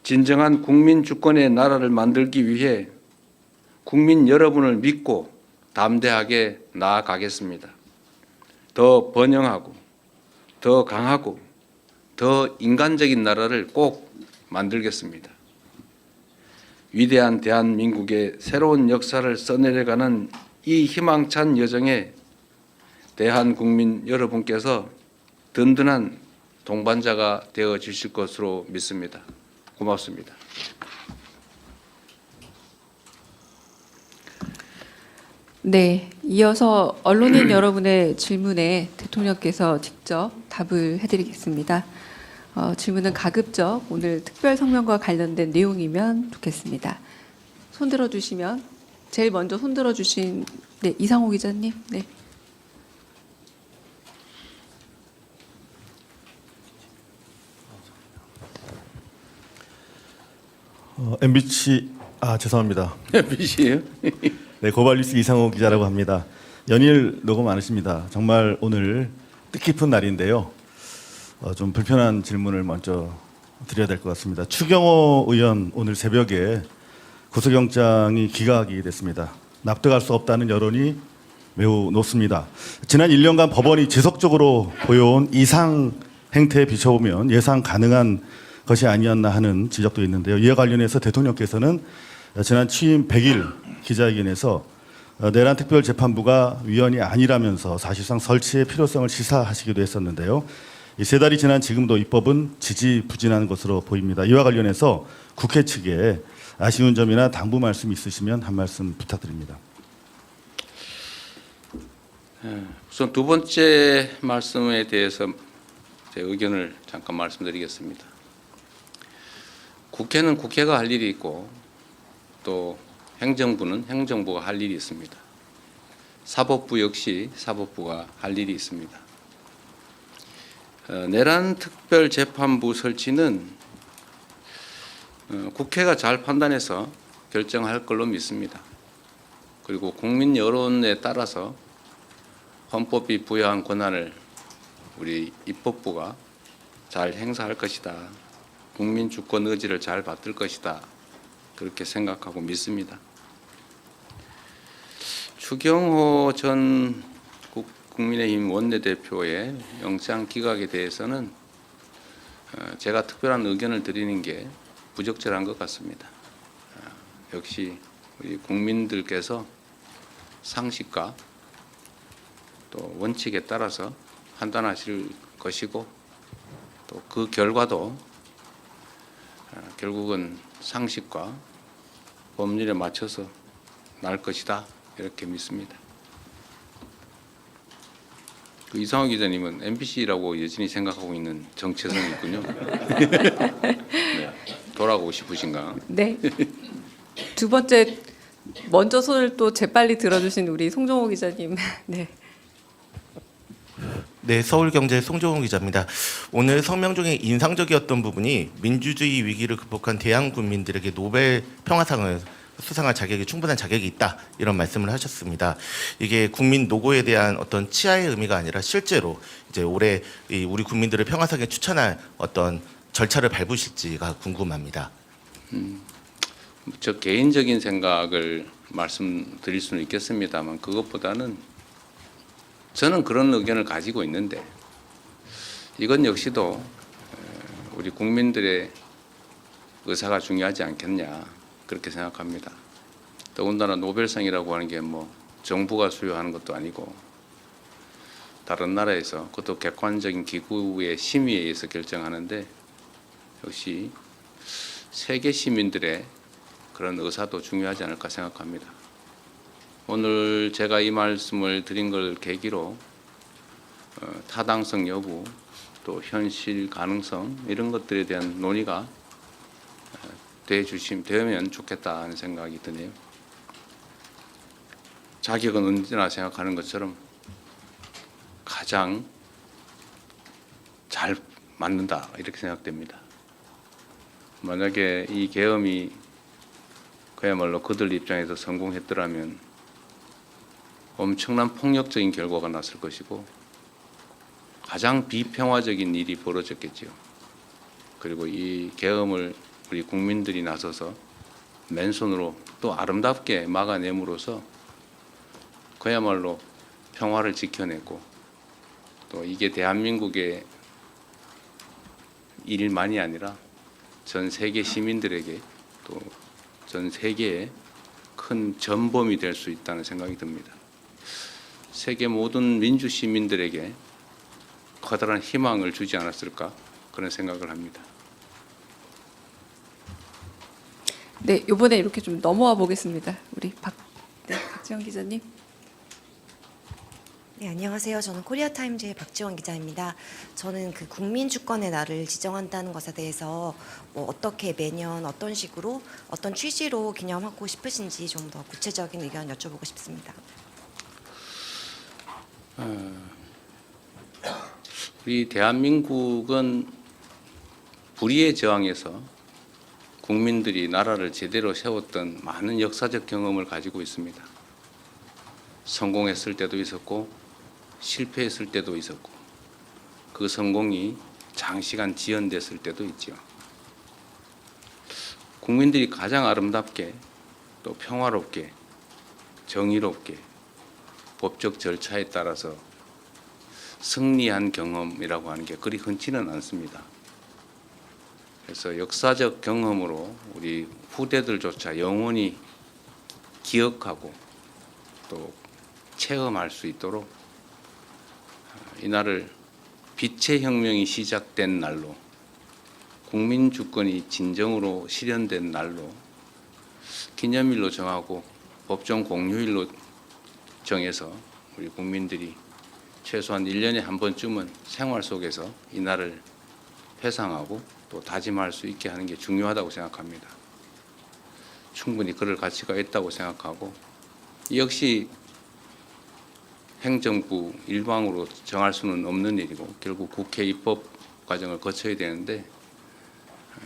진정한 국민주권의 나라를 만들기 위해 국민 여러분을 믿고 담대하게 나아가겠습니다. 더 번영하고 더 강하고 더 인간적인 나라를 꼭 만들겠습니다. 위대한 대한민국의 새로운 역사를 써내려가는 이 희망찬 여정에 대한국민 여러분께서 든든한 동반자가 되어 주실 것으로 믿습니다. 고맙습니다. 네, 이어서 언론인 여러분의 질문에 대통령께서 직접 답을 해드리겠습니다. 질문은 가급적 오늘 특별 성명과 관련된 내용이면 좋겠습니다. 손 들어주시면 제일 먼저 손 들어주신 네, 이상호 기자님. 네. MBC 죄송합니다. MBC예요? 네, 고발뉴스 이상호 기자라고 합니다. 연일 녹음 많으십니다. 정말 오늘 뜻깊은 날인데요. 좀 불편한 질문을 먼저 드려야 될 것 같습니다. 추경호 의원 오늘 새벽에 구속영장이 기각이 됐습니다. 납득할 수 없다는 여론이 매우 높습니다. 지난 1년간 법원이 지속적으로 보여온 이상 행태에 비춰보면 예상 가능한 것이 아니었나 하는 지적도 있는데요. 이와 관련해서 대통령께서는 지난 취임 100일 기자회견에서 내란 특별재판부가 위헌이 아니라면서 사실상 설치의 필요성을 시사하시기도 했었는데요. 이 세 달이 지난 지금도 입법은 지지부진한 것으로 보입니다. 이와 관련해서 국회 측에 아쉬운 점이나 당부 말씀 있으시면 한 말씀 부탁드립니다. 우선 두 번째 말씀에 대해서 제 의견을 잠깐 말씀드리겠습니다. 국회는 국회가 할 일이 있고 또 행정부는 행정부가 할 일이 있습니다. 사법부 역시 사법부가 할 일이 있습니다. 내란 특별재판부 설치는 국회가 잘 판단해서 결정할 걸로 믿습니다. 그리고 국민 여론에 따라서 헌법이 부여한 권한을 우리 입법부가 잘 행사할 것이다. 국민 주권 의지를 잘 받들 것이다. 그렇게 생각하고 믿습니다. 추경호 전 국민의힘 원내대표의 영장 기각에 대해서는 제가 특별한 의견을 드리는 게 부적절한 것 같습니다. 역시 우리 국민들께서 상식과 또 원칙에 따라서 판단하실 것이고 또 그 결과도 결국은 상식과 법률에 맞춰서 날 것이다 이렇게 믿습니다. 그 이상호 기자님은 MBC라고 여전히 생각하고 있는 정체성이 있군요. 네. 돌아가고 싶으신가? 네. 두 번째 먼저 손을 또 재빨리 들어주신 우리 송정호 기자님. 네. 네, 서울경제 송정훈 기자입니다. 오늘 성명 중에 인상적이었던 부분이 민주주의 위기를 극복한 대한 국민들에게 노벨 평화상을 수상할 자격이 충분한 자격이 있다 이런 말씀을 하셨습니다. 이게 국민 노고에 대한 어떤 치하의 의미가 아니라 실제로 이제 올해 우리 국민들을 평화상에 추천할 어떤 절차를 밟으실지가 궁금합니다. 저 개인적인 생각을 말씀드릴 수는 있겠습니다만 그것보다는 저는 그런 의견을 가지고 있는데 이건 역시도 우리 국민들의 의사가 중요하지 않겠냐 그렇게 생각합니다. 더군다나 노벨상이라고 하는 게 뭐 정부가 수여하는 것도 아니고 다른 나라에서 그것도 객관적인 기구의 심의에 의해서 결정하는데 역시 세계 시민들의 그런 의사도 중요하지 않을까 생각합니다. 오늘 제가 이 말씀을 드린 걸 계기로 타당성 여부 또 현실 가능성 이런 것들에 대한 논의가 되면 좋겠다 하는 생각이 드네요. 자격은 언제나 생각하는 것처럼 가장 잘 맞는다 이렇게 생각됩니다. 만약에 이 계엄이 그야말로 그들 입장에서 성공했더라면 엄청난 폭력적인 결과가 났을 것이고 가장 비평화적인 일이 벌어졌겠지요. 그리고 이 계엄을 우리 국민들이 나서서 맨손으로 또 아름답게 막아냄으로써 그야말로 평화를 지켜냈고 또 이게 대한민국의 일만이 아니라 전 세계 시민들에게 또 전 세계에 큰 전범이 될 수 있다는 생각이 듭니다. 세계 모든 민주 시민들에게 커다란 희망을 주지 않았을까 그런 생각을 합니다. 네, 이번에 이렇게 좀 넘어와 보겠습니다. 우리 박지원 기자님. 네, 안녕하세요. 저는 코리아타임즈의 박지원 기자입니다. 저는 그 국민 주권의 날을 지정한다는 것에 대해서 뭐 어떻게 매년 어떤 식으로 어떤 취지로 기념하고 싶으신지 좀 더 구체적인 의견 여쭤보고 싶습니다. 우리 대한민국은 불의의 저항에서 국민들이 나라를 제대로 세웠던 많은 역사적 경험을 가지고 있습니다. 성공했을 때도 있었고 실패했을 때도 있었고 그 성공이 장시간 지연됐을 때도 있죠. 국민들이 가장 아름답게 또 평화롭게 정의롭게 법적 절차에 따라서 승리한 경험이라고 하는 게 그리 흔치는 않습니다. 그래서 역사적 경험으로 우리 후대들조차 영원히 기억하고 또 체험할 수 있도록 이날을 빛의 혁명이 시작된 날로, 국민 주권이 진정으로 실현된 날로, 기념일로 정하고 법정 공휴일로 정해서 우리 국민들이 최소한 1년에 한 번쯤은 생활 속에서 이 날을 회상하고 또 다짐할 수 있게 하는 게 중요하다고 생각합니다. 충분히 그럴 가치가 있다고 생각하고, 역시 행정부 일방으로 정할 수는 없는 일이고 결국 국회 입법 과정을 거쳐야 되는데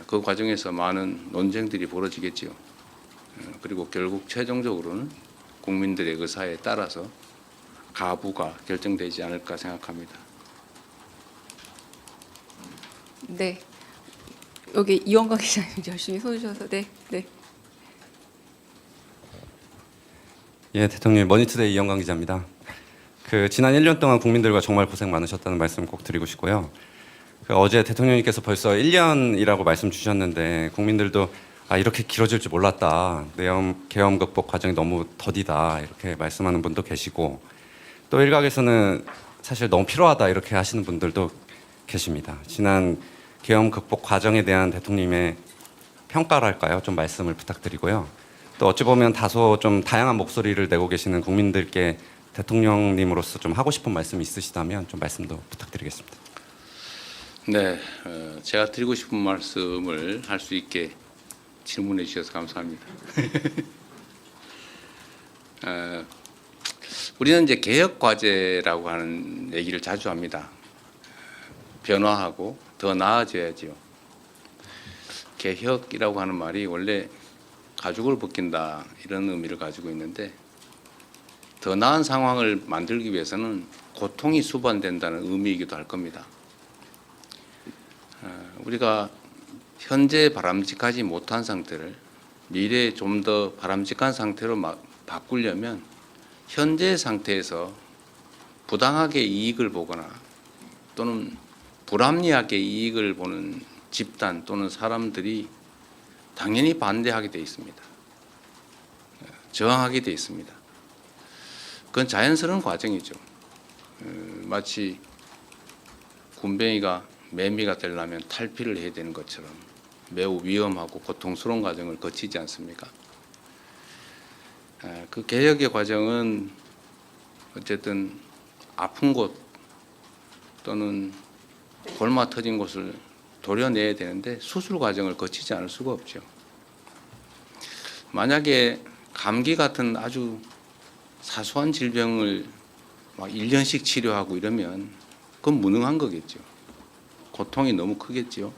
그 과정에서 많은 논쟁들이 벌어지겠지요. 그리고 결국 최종적으로는 국민들의 의사에 따라서 가부가 결정되지 않을까 생각합니다. 네. 여기 이원광 기자님 열심히 써주셔서 네. 예, 대통령 머니투데이 이영광 기자입니다. 지난 1년 동안 국민들과 정말 고생 많으셨다는 말씀 꼭 드리고 싶고요. 어제 대통령님께서 벌써 1년이라고 말씀 주셨는데 국민들도 이렇게 길어질 줄 몰랐다. 계엄 극복 과정이 너무 더디다. 이렇게 말씀하는 분도 계시고, 또 일각에서는 사실 너무 필요하다 이렇게 하시는 분들도 계십니다. 지난 계엄 극복 과정에 대한 대통령님의 평가랄까요? 좀 말씀을 부탁드리고요. 또 어찌 보면 다소 좀 다양한 목소리를 내고 계시는 국민들께 대통령님으로서 좀 하고 싶은 말씀이 있으시다면 좀 말씀도 부탁드리겠습니다. 네, 제가 드리고 싶은 말씀을 할 수 있게 질문해 주셔서 감사합니다. 우리는 이제 개혁 과제라고 하는 얘기를 자주 합니다. 변화하고 더 나아져야지요. 개혁이라고 하는 말이 원래 가죽을 벗긴다 이런 의미를 가지고 있는데, 더 나은 상황을 만들기 위해서는 고통이 수반된다는 의미이기도 할 겁니다. 우리가 현재 바람직하지 못한 상태를 미래에 좀 더 바람직한 상태로 바꾸려면 현재 상태에서 부당하게 이익을 보거나 또는 불합리하게 이익을 보는 집단 또는 사람들이 당연히 반대하게 돼 있습니다. 저항하게 돼 있습니다. 그건 자연스러운 과정이죠. 마치 군뱅이가 매미가 되려면 탈피를 해야 되는 것처럼 매우 위험하고 고통스러운 과정을 거치지 않습니까? 그 개혁의 과정은 어쨌든 아픈 곳 또는 골마 터진 곳을 도려내야 되는데 수술 과정을 거치지 않을 수가 없죠. 만약에 감기 같은 아주 사소한 질병을 막 1년씩 치료하고 이러면 그건 무능한 거겠죠. 고통이 너무 크겠죠.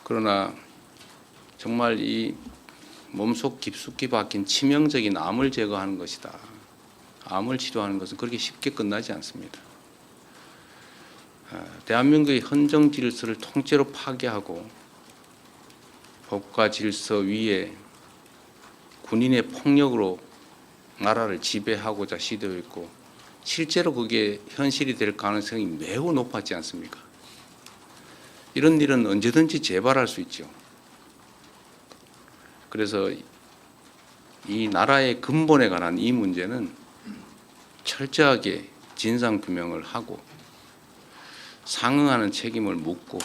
그러나 정말 이 몸속 깊숙이 박힌 치명적인 암을 제거하는 것이다. 암을 치료하는 것은 그렇게 쉽게 끝나지 않습니다. 대한민국의 헌정 질서를 통째로 파괴하고 법과 질서 위에 군인의 폭력으로 나라를 지배하고자 시도했고 실제로 그게 현실이 될 가능성이 매우 높았지 않습니까? 이런 일은 언제든지 재발할 수 있죠. 그래서 이 나라의 근본에 관한 이 문제는 철저하게 진상규명을 하고 상응하는 책임을 묻고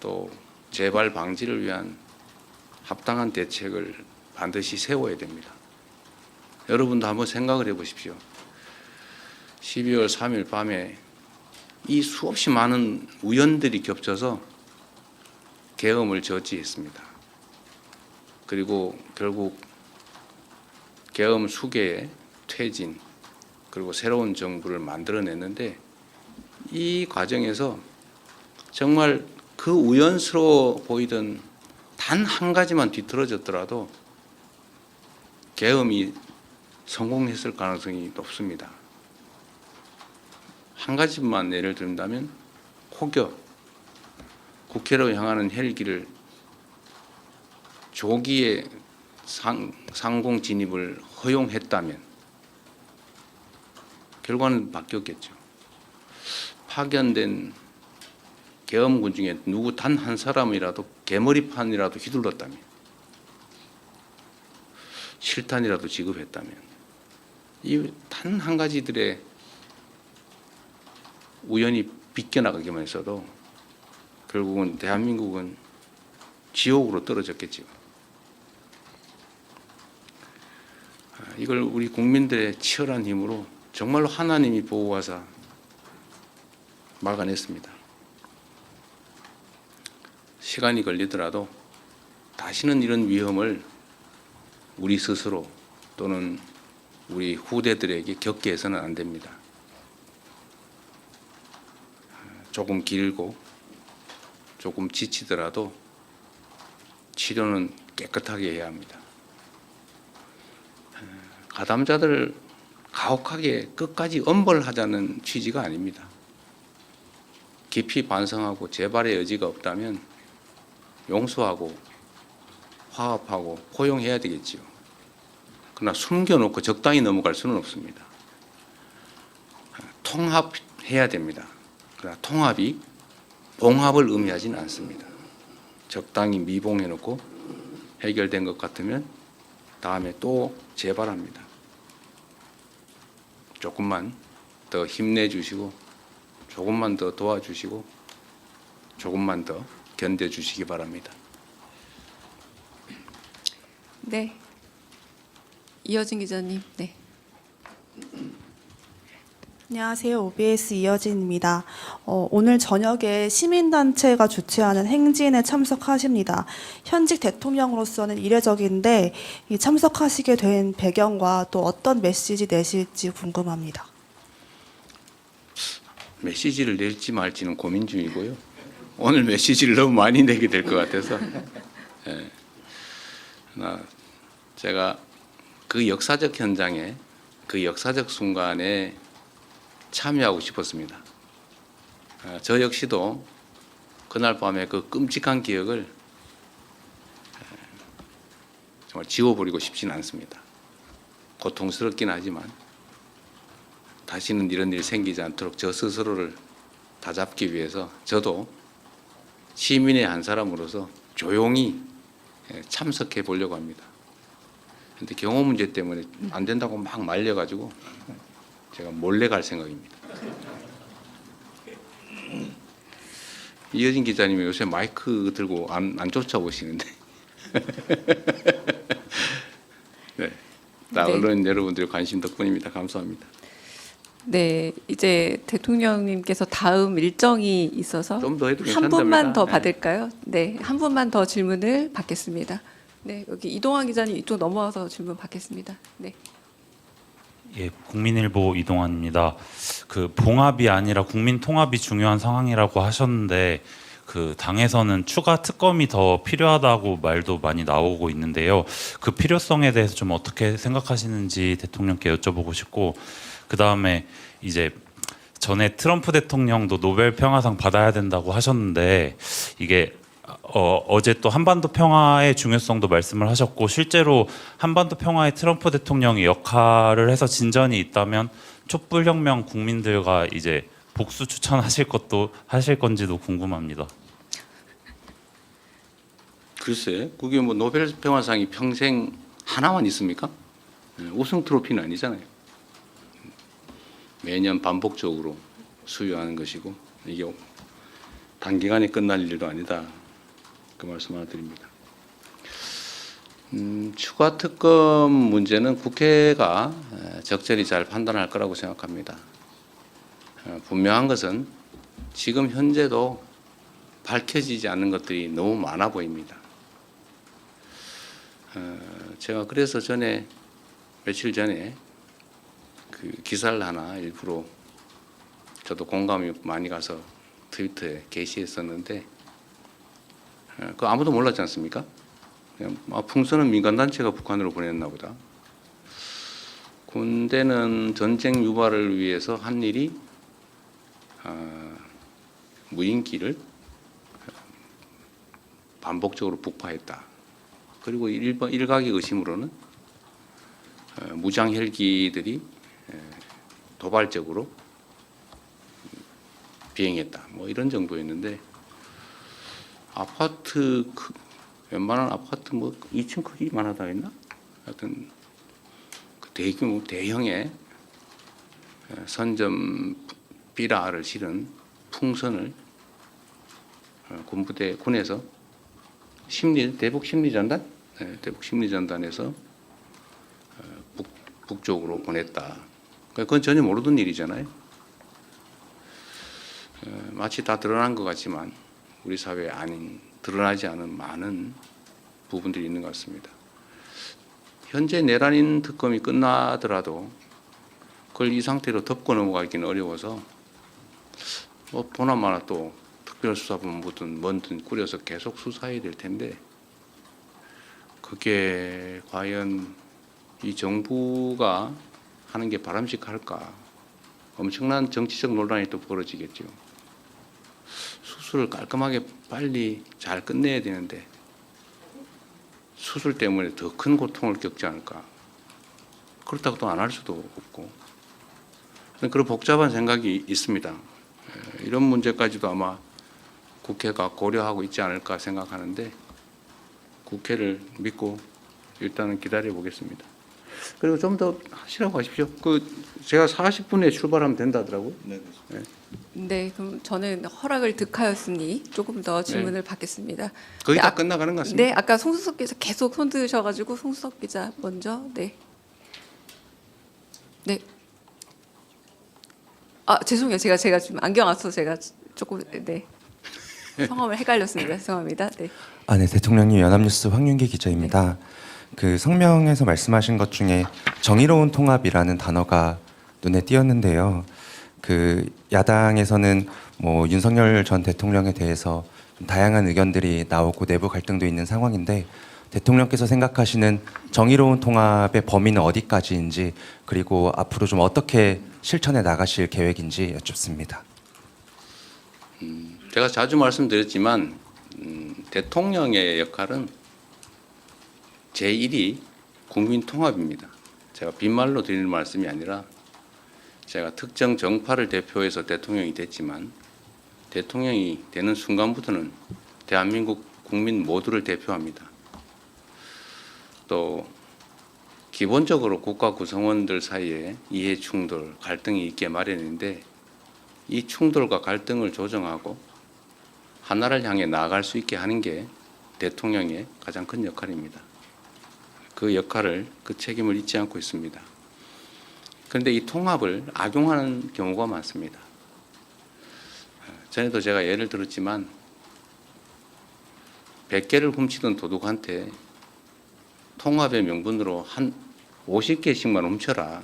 또 재발 방지를 위한 합당한 대책을 반드시 세워야 됩니다. 여러분도 한번 생각을 해보십시오. 12월 3일 밤에 이 수없이 많은 우연들이 겹쳐서 계엄을 저지했습니다. 그리고 결국 계엄 수계의 퇴진 그리고 새로운 정부를 만들어냈는데, 이 과정에서 정말 그 우연스러워 보이던 단 한 가지만 뒤틀어졌더라도 계엄이 성공했을 가능성이 높습니다. 한 가지만 예를 든다면 혹여 국회로 향하는 헬기를 조기에 상공 진입을 허용했다면 결과는 바뀌었겠죠. 파견된 계엄군 중에 누구 단 한 사람이라도 개머리판이라도 휘둘렀다면, 실탄이라도 지급했다면, 이 단 한 가지들의 우연히 비껴나가기만 했어도 결국은 대한민국은 지옥으로 떨어졌겠죠. 이걸 우리 국민들의 치열한 힘으로 정말로 하나님이 보호하사 막아냈습니다. 시간이 걸리더라도 다시는 이런 위험을 우리 스스로 또는 우리 후대들에게 겪게 해서는 안 됩니다. 조금 길고 조금 지치더라도 치료는 깨끗하게 해야 합니다. 가담자들 가혹하게 끝까지 엄벌하자는 취지가 아닙니다. 깊이 반성하고 재발의 여지가 없다면 용서하고 화합하고 포용해야 되겠지요. 그러나 숨겨놓고 적당히 넘어갈 수는 없습니다. 통합해야 됩니다. 그러나 통합이 봉합을 의미하지는 않습니다. 적당히 미봉해놓고 해결된 것 같으면 다음에 또 재발합니다. 조금만 더 힘내주시고 조금만 더 도와주시고 조금만 더 견뎌주시기 바랍니다. 네. 이어진 기자님. 네. 안녕하세요. OBS 이여진입니다. 오늘 저녁에 시민단체가 주최하는 행진에 참석하십니다. 현직 대통령으로서는 이례적인데 이 참석하시게 된 배경과 또 어떤 메시지 내실지 궁금합니다. 메시지를 낼지 말지는 고민 중이고요. 오늘 메시지를 너무 많이 내게 될 것 같아서 제가 그 역사적 현장에 그 역사적 순간에 참여하고 싶었습니다. 저 역시도 그날 밤에 그 끔찍한 기억을 정말 지워버리고 싶지는 않습니다. 고통스럽긴 하지만 다시는 이런 일이 생기지 않도록 저 스스로를 다잡기 위해서 저도 시민의 한 사람으로서 조용히 참석해 보려고 합니다. 그런데 경호 문제 때문에 안 된다고 막 말려가지고 제가 몰래 갈 생각입니다. 이여진 기자님이 요새 마이크 들고 안 쫓아오시는데 네, 다 네. 언론 여러분들의 관심 덕분입니다. 감사합니다. 네, 이제 대통령님께서 다음 일정이 있어서 좀 더 해도 한 괜찮답니다. 분만 더 네. 받을까요? 네, 한 분만 더 질문을 받겠습니다. 네, 여기 이동환 기자님 이쪽 넘어와서 질문 받겠습니다. 네. 예, 국민일보 이동환입니다. 그 봉합이 아니라 국민 통합이 중요한 상황이라고 하셨는데 그 당에서는 추가 특검이 더 필요하다고 말도 많이 나오고 있는데요. 그 필요성에 대해서 좀 어떻게 생각하시는지 대통령께 여쭤보고 싶고, 그 다음에 이제 전에 트럼프 대통령도 노벨 평화상 받아야 된다고 하셨는데 이게 어제 또 한반도 평화의 중요성도 말씀을 하셨고, 실제로 한반도 평화에 트럼프 대통령이 역할을 해서 진전이 있다면 촛불혁명 국민들과 이제 복수 추천하실 것도 하실 건지도 궁금합니다. 글쎄, 그게 뭐 노벨 평화상이 평생 하나만 있습니까? 우승 트로피는 아니잖아요. 매년 반복적으로 수여하는 것이고 이게 단기간에 끝날 일도 아니다. 그 말씀 하나 드립니다. 추가 특검 문제는 국회가 적절히 잘 판단할 거라고 생각합니다. 분명한 것은 지금 현재도 밝혀지지 않는 것들이 너무 많아 보입니다. 제가 그래서 며칠 전에 그 기사를 하나 일부러 저도 공감이 많이 가서 트위터에 게시했었는데 그 아무도 몰랐지 않습니까? 그냥 풍선은 민간단체가 북한으로 보냈나 보다. 군대는 전쟁 유발을 위해서 한 일이 무인기를 반복적으로 북파했다. 그리고 일각의 의심으로는 무장 헬기들이 도발적으로 비행했다. 뭐 이런 정도였는데 아파트 웬만한 아파트 뭐 2층 크기만 하다 했나? 하여튼 그 대규모 대형의 선점 비라를 실은 풍선을 군에서 대북 심리전단, 대북 심리전단에서 북쪽으로 보냈다. 그건 전혀 모르던 일이잖아요. 마치 다 드러난 것 같지만 우리 사회에 드러나지 않은 많은 부분들이 있는 것 같습니다. 현재 내란인 특검이 끝나더라도 그걸 이 상태로 덮고 넘어가기는 어려워서 뭐 보나마나 또 특별수사본부든 뭐든 꾸려서 계속 수사해야 될 텐데 그게 과연 이 정부가 하는 게 바람직할까? 엄청난 정치적 논란이 또 벌어지겠죠. 수술을 깔끔하게 빨리 잘 끝내야 되는데 수술 때문에 더 큰 고통을 겪지 않을까? 그렇다고 또 안 할 수도 없고 그런 복잡한 생각이 있습니다. 이런 문제까지도 아마 국회가 고려하고 있지 않을까 생각하는데 국회를 믿고 일단은 기다려 보겠습니다. 그리고 좀 더 하시라고 하십시오. 제가 40분에 출발하면 된다더라고요. 네, 그럼 저는 허락을 득하였으니 조금 더 질문을 받겠습니다. 거의 네, 다 끝나가는 것 같습니다. 네, 아까 송수석 기자 계속 손 드셔가지고 송수석 기자 먼저. 네. 네. 아 죄송해요. 제가 지금 안경 안 써서 제가 조금 네 성함을 헷갈렸습니다. 죄송합니다. 네. 네, 대통령님 연합뉴스 황윤기 기자입니다. 그 성명에서 말씀하신 것 중에 정의로운 통합이라는 단어가 눈에 띄었는데요. 그 야당에서는 뭐 윤석열 전 대통령에 대해서 좀 다양한 의견들이 나오고 내부 갈등도 있는 상황인데 대통령께서 생각하시는 정의로운 통합의 범위는 어디까지인지 그리고 앞으로 좀 어떻게 실천해 나가실 계획인지 여쭙습니다. 제가 자주 말씀드렸지만 대통령의 역할은 제1위 국민 통합입니다. 제가 빈말로 드리는 말씀이 아니라 제가 특정 정파를 대표해서 대통령이 됐지만 대통령이 되는 순간부터는 대한민국 국민 모두를 대표합니다. 또 기본적으로 국가 구성원들 사이에 이해 충돌, 갈등이 있게 마련인데 이 충돌과 갈등을 조정하고 하나를 향해 나아갈 수 있게 하는 게 대통령의 가장 큰 역할입니다. 그 역할을, 그 책임을 잊지 않고 있습니다. 그런데 이 통합을 악용하는 경우가 많습니다. 전에도 제가 예를 들었지만 100개를 훔치던 도둑한테 통합의 명분으로 한 50개씩만 훔쳐라.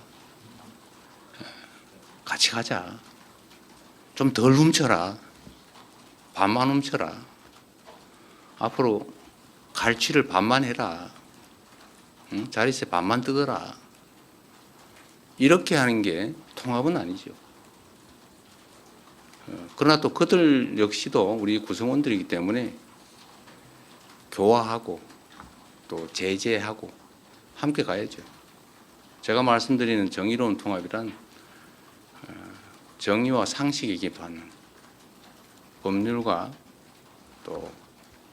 같이 가자. 좀 덜 훔쳐라. 반만 훔쳐라. 앞으로 갈취를 반만 해라. 응? 자릿세 반만 뜯어라. 이렇게 하는 게 통합은 아니죠. 그러나 또 그들 역시도 우리 구성원들이기 때문에 교화하고 또 제재하고 함께 가야죠. 제가 말씀드리는 정의로운 통합이란 정의와 상식에 기반한 법률과 또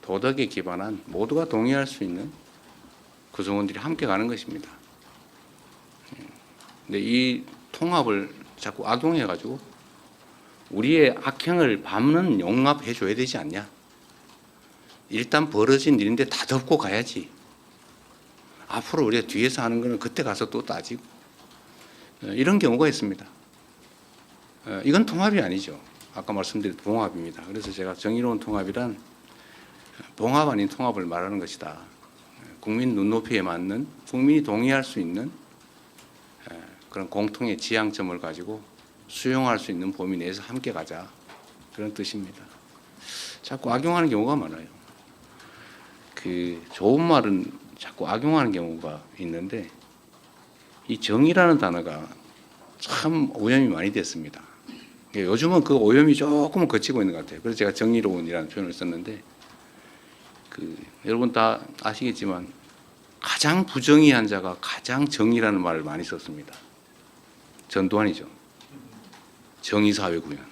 도덕에 기반한 모두가 동의할 수 있는 구성원들이 함께 가는 것입니다. 근데 이 통합을 자꾸 악용해가지고 우리의 악행을 반은 용납해 줘야 되지 않냐. 일단 벌어진 일인데 다 덮고 가야지. 앞으로 우리가 뒤에서 하는 거는 그때 가서 또 따지고 이런 경우가 있습니다. 이건 통합이 아니죠. 아까 말씀드린 봉합입니다. 그래서 제가 정의로운 통합이란 봉합 아닌 통합을 말하는 것이다. 국민 눈높이에 맞는 국민이 동의할 수 있는 그런 공통의 지향점을 가지고 수용할 수 있는 범위 내에서 함께 가자. 그런 뜻입니다. 자꾸 악용하는 경우가 많아요. 그 좋은 말은 자꾸 악용하는 경우가 있는데 이 정의라는 단어가 참 오염이 많이 됐습니다. 요즘은 그 오염이 조금은 거치고 있는 것 같아요. 그래서 제가 정의로운이라는 표현을 썼는데 여러분 다 아시겠지만 가장 부정의한 자가 가장 정의라는 말을 많이 썼습니다. 전두환이죠. 정의사회 구현.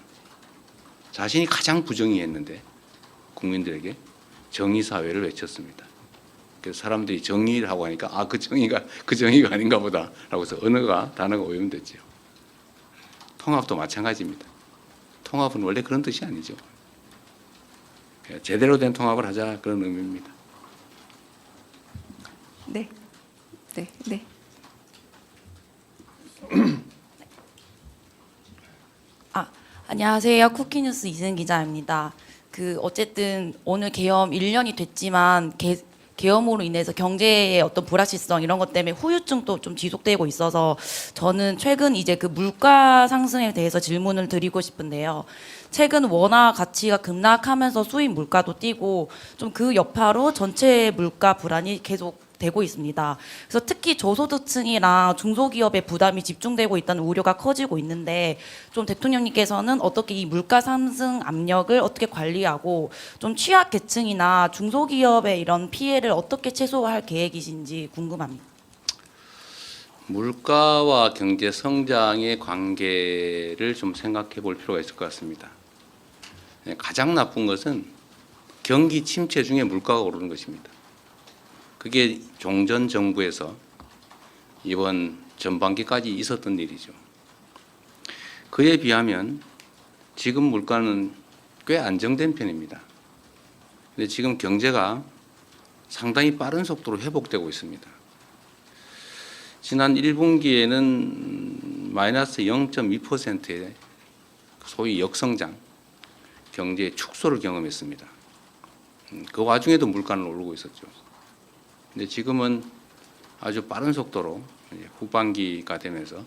자신이 가장 부정의했는데 국민들에게 정의사회를 외쳤습니다. 그래서 사람들이 정의를 하고 하니까 아, 그 정의가 아닌가 보다라고 해서 단어가 오염됐죠. 통합도 마찬가지입니다. 통합은 원래 그런 뜻이 아니죠. 제대로 된 통합을 하자, 그런 의미입니다. 네. 네. 네. 안녕하세요. 쿠키뉴스 이승 기자입니다. 어쨌든 오늘 개엄 1년이 됐지만 계엄으로 인해서 경제의 어떤 불확실성 이런 것 때문에 후유증도 좀 지속되고 있어서 저는 최근 이제 그 물가 상승에 대해서 질문을 드리고 싶은데요. 최근 원화 가치가 급락하면서 수입 물가도 뛰고 좀 그 여파로 전체 물가 불안이 계속 되고 있습니다. 그래서 특히 저소득층이랑 중소기업의 부담이 집중되고 있다는 우려가 커지고 있는데 좀 대통령님께서는 어떻게 이 물가 상승 압력을 어떻게 관리하고 좀 취약계층이나 중소기업의 이런 피해를 어떻게 최소화할 계획이신지 궁금합니다. 물가와 경제 성장의 관계를 좀 생각해 볼 필요가 있을 것 같습니다. 가장 나쁜 것은 경기 침체 중에 물가가 오르는 것입니다. 그게 종전 정부에서 이번 전반기까지 있었던 일이죠. 그에 비하면 지금 물가는 꽤 안정된 편입니다. 근데 지금 경제가 상당히 빠른 속도로 회복되고 있습니다. 지난 1분기에는 마이너스 0.2%의 소위 역성장, 경제의 축소를 경험했습니다. 그 와중에도 물가는 오르고 있었죠. 근데 지금은 아주 빠른 속도로 후반기가 되면서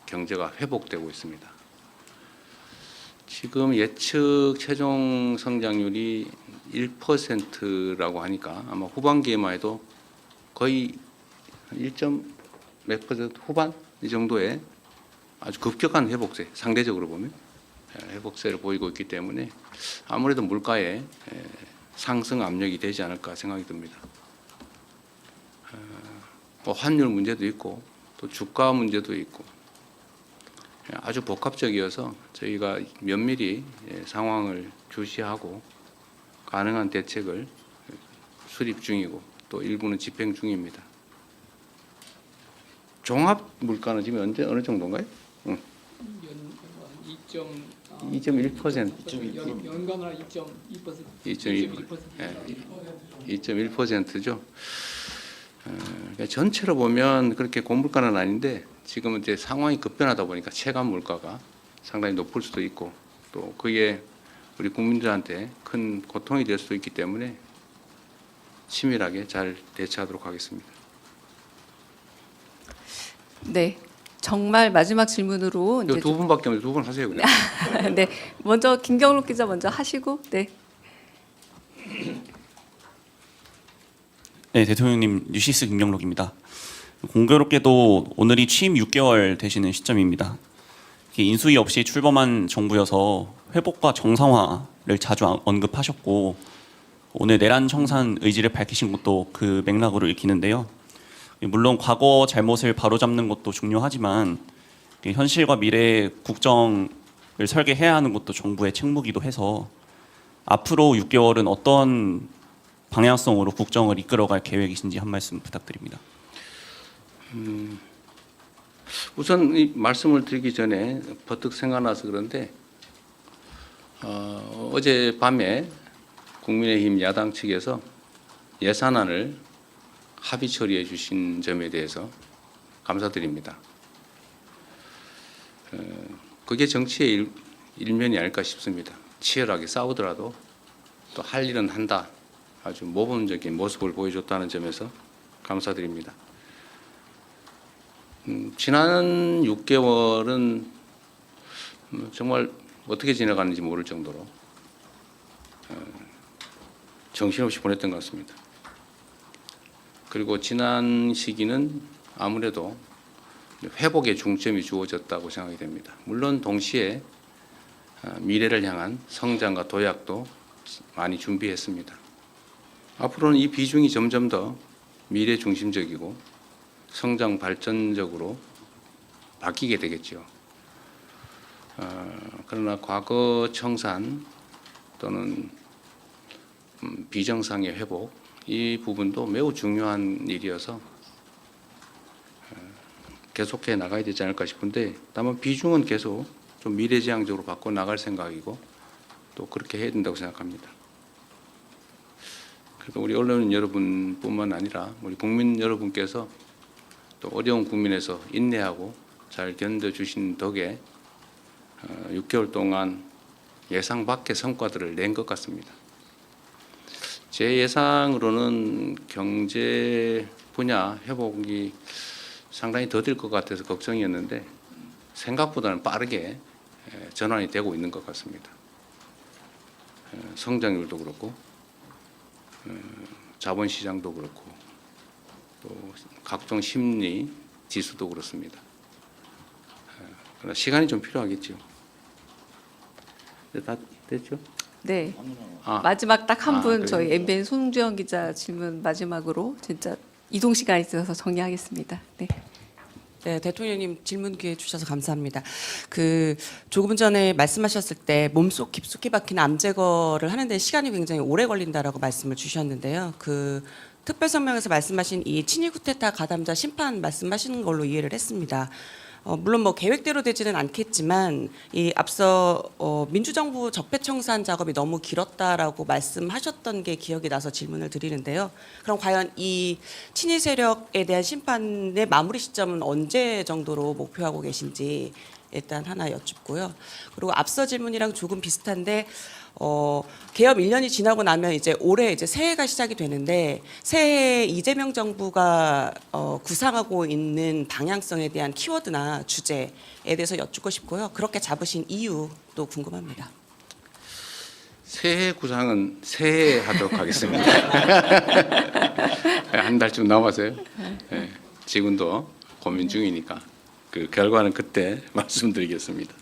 경제가 회복되고 있습니다. 지금 예측 최종 성장률이 1%라고 하니까 아마 후반기에만 해도 거의 1몇 퍼센트 후반 이 정도의 아주 급격한 회복세, 상대적으로 보면 회복세를 보이고 있기 때문에 아무래도 물가에 상승 압력이 되지 않을까 생각이 듭니다. 환율 문제도 있고 또 주가 문제도 있고 아주 복합적이어서 저희가 면밀히 상황을 주시하고 가능한 대책을 수립 중이고 또 일부는 집행 중입니다. 종합 물가는 지금 어느 정도인가요? 2.1%. 연간으로 2.2%. 2.1%죠. 그러니까 전체로 보면 그렇게 고물가는 아닌데 지금은 이제 상황이 급변하다 보니까 체감 물가가 상당히 높을 수도 있고 또 그게 우리 국민들한테 큰 고통이 될 수도 있기 때문에 치밀하게 잘 대처하도록 하겠습니다. 네. 정말 마지막 질문으로 이제 두 분밖에 없는데 두 분 하세요 그냥. 네. 먼저 김경록 기자 먼저 하시고 네. 네, 대통령님 뉴시스 김경록입니다. 공교롭게도 오늘이 취임 6개월 되시는 시점입니다. 인수위 없이 출범한 정부여서 회복과 정상화를 자주 언급하셨고 오늘 내란 청산 의지를 밝히신 것도 그 맥락으로 읽히는데요. 물론 과거 잘못을 바로잡는 것도 중요하지만 현실과 미래의 국정을 설계해야 하는 것도 정부의 책무이기도 해서 앞으로 6개월은 어떤 방향성으로 국정을 이끌어갈 계획이신지 한 말씀 부탁드립니다. 우선 이 말씀을 드리기 전에 버뜩 생각나서 그런데 어젯밤에 국민의힘 야당 측에서 예산안을 합의 처리해 주신 점에 대해서 감사드립니다. 그게 정치의 일면이 아닐까 싶습니다. 치열하게 싸우더라도 또 할 일은 한다. 아주 모범적인 모습을 보여줬다는 점에서 감사드립니다. 지난 6개월은 정말 어떻게 지나가는지 모를 정도로 정신없이 보냈던 것 같습니다. 그리고 지난 시기는 아무래도 회복에 중점이 주어졌다고 생각이 됩니다. 물론 동시에 미래를 향한 성장과 도약도 많이 준비했습니다. 앞으로는 이 비중이 점점 더 미래 중심적이고 성장 발전적으로 바뀌게 되겠죠. 그러나 과거 청산 또는 비정상의 회복 이 부분도 매우 중요한 일이어서 계속해 나가야 되지 않을까 싶은데 다만 비중은 계속 좀 미래지향적으로 바꿔 나갈 생각이고 또 그렇게 해야 된다고 생각합니다. 그래서 우리 언론 여러분뿐만 아니라 우리 국민 여러분께서 또 어려운 국민에서 인내하고 잘 견뎌주신 덕에 6개월 동안 예상 밖의 성과들을 낸 것 같습니다. 제 예상으로는 경제 분야 회복이 상당히 더딜 것 같아서 걱정이었는데 생각보다는 빠르게 전환이 되고 있는 것 같습니다. 성장률도 그렇고 자본시장도 그렇고 또 각종 심리 지수도 그렇습니다. 그러나 시간이 좀 필요하겠죠. 다 됐죠? 네. 아, 마지막 딱 한 분 그래요? 저희 MBN 송주영 기자 질문 마지막으로 진짜 이동 시간이 있어서 정리하겠습니다. 네. 네, 대통령님 질문 기회 주셔서 감사합니다. 그 조금 전에 말씀하셨을 때 몸속 깊숙이 박힌 암 제거를 하는데 시간이 굉장히 오래 걸린다라고 말씀을 주셨는데요. 그 특별 성명에서 말씀하신 이 친위 쿠데타 가담자 심판 말씀하시는 걸로 이해를 했습니다. 물론 뭐 계획대로 되지는 않겠지만 이 앞서 민주정부 적폐청산 작업이 너무 길었다라고 말씀하셨던 게 기억이 나서 질문을 드리는데요. 그럼 과연 이 친위 세력에 대한 심판의 마무리 시점은 언제 정도로 목표하고 계신지 일단 하나 여쭙고요. 그리고 앞서 질문이랑 조금 비슷한데 개업 1년이 지나고 나면 이제 올해 이제 새해가 시작이 되는데 새해 이재명 정부가 구상하고 있는 방향성에 대한 키워드나 주제에 대해서 여쭙고 싶고요. 그렇게 잡으신 이유도 궁금합니다. 새해 구상은 새해 하도록 하겠습니다. 한 달쯤 남았어요. 네, 지금도 고민 중이니까 그 결과는 그때 말씀드리겠습니다.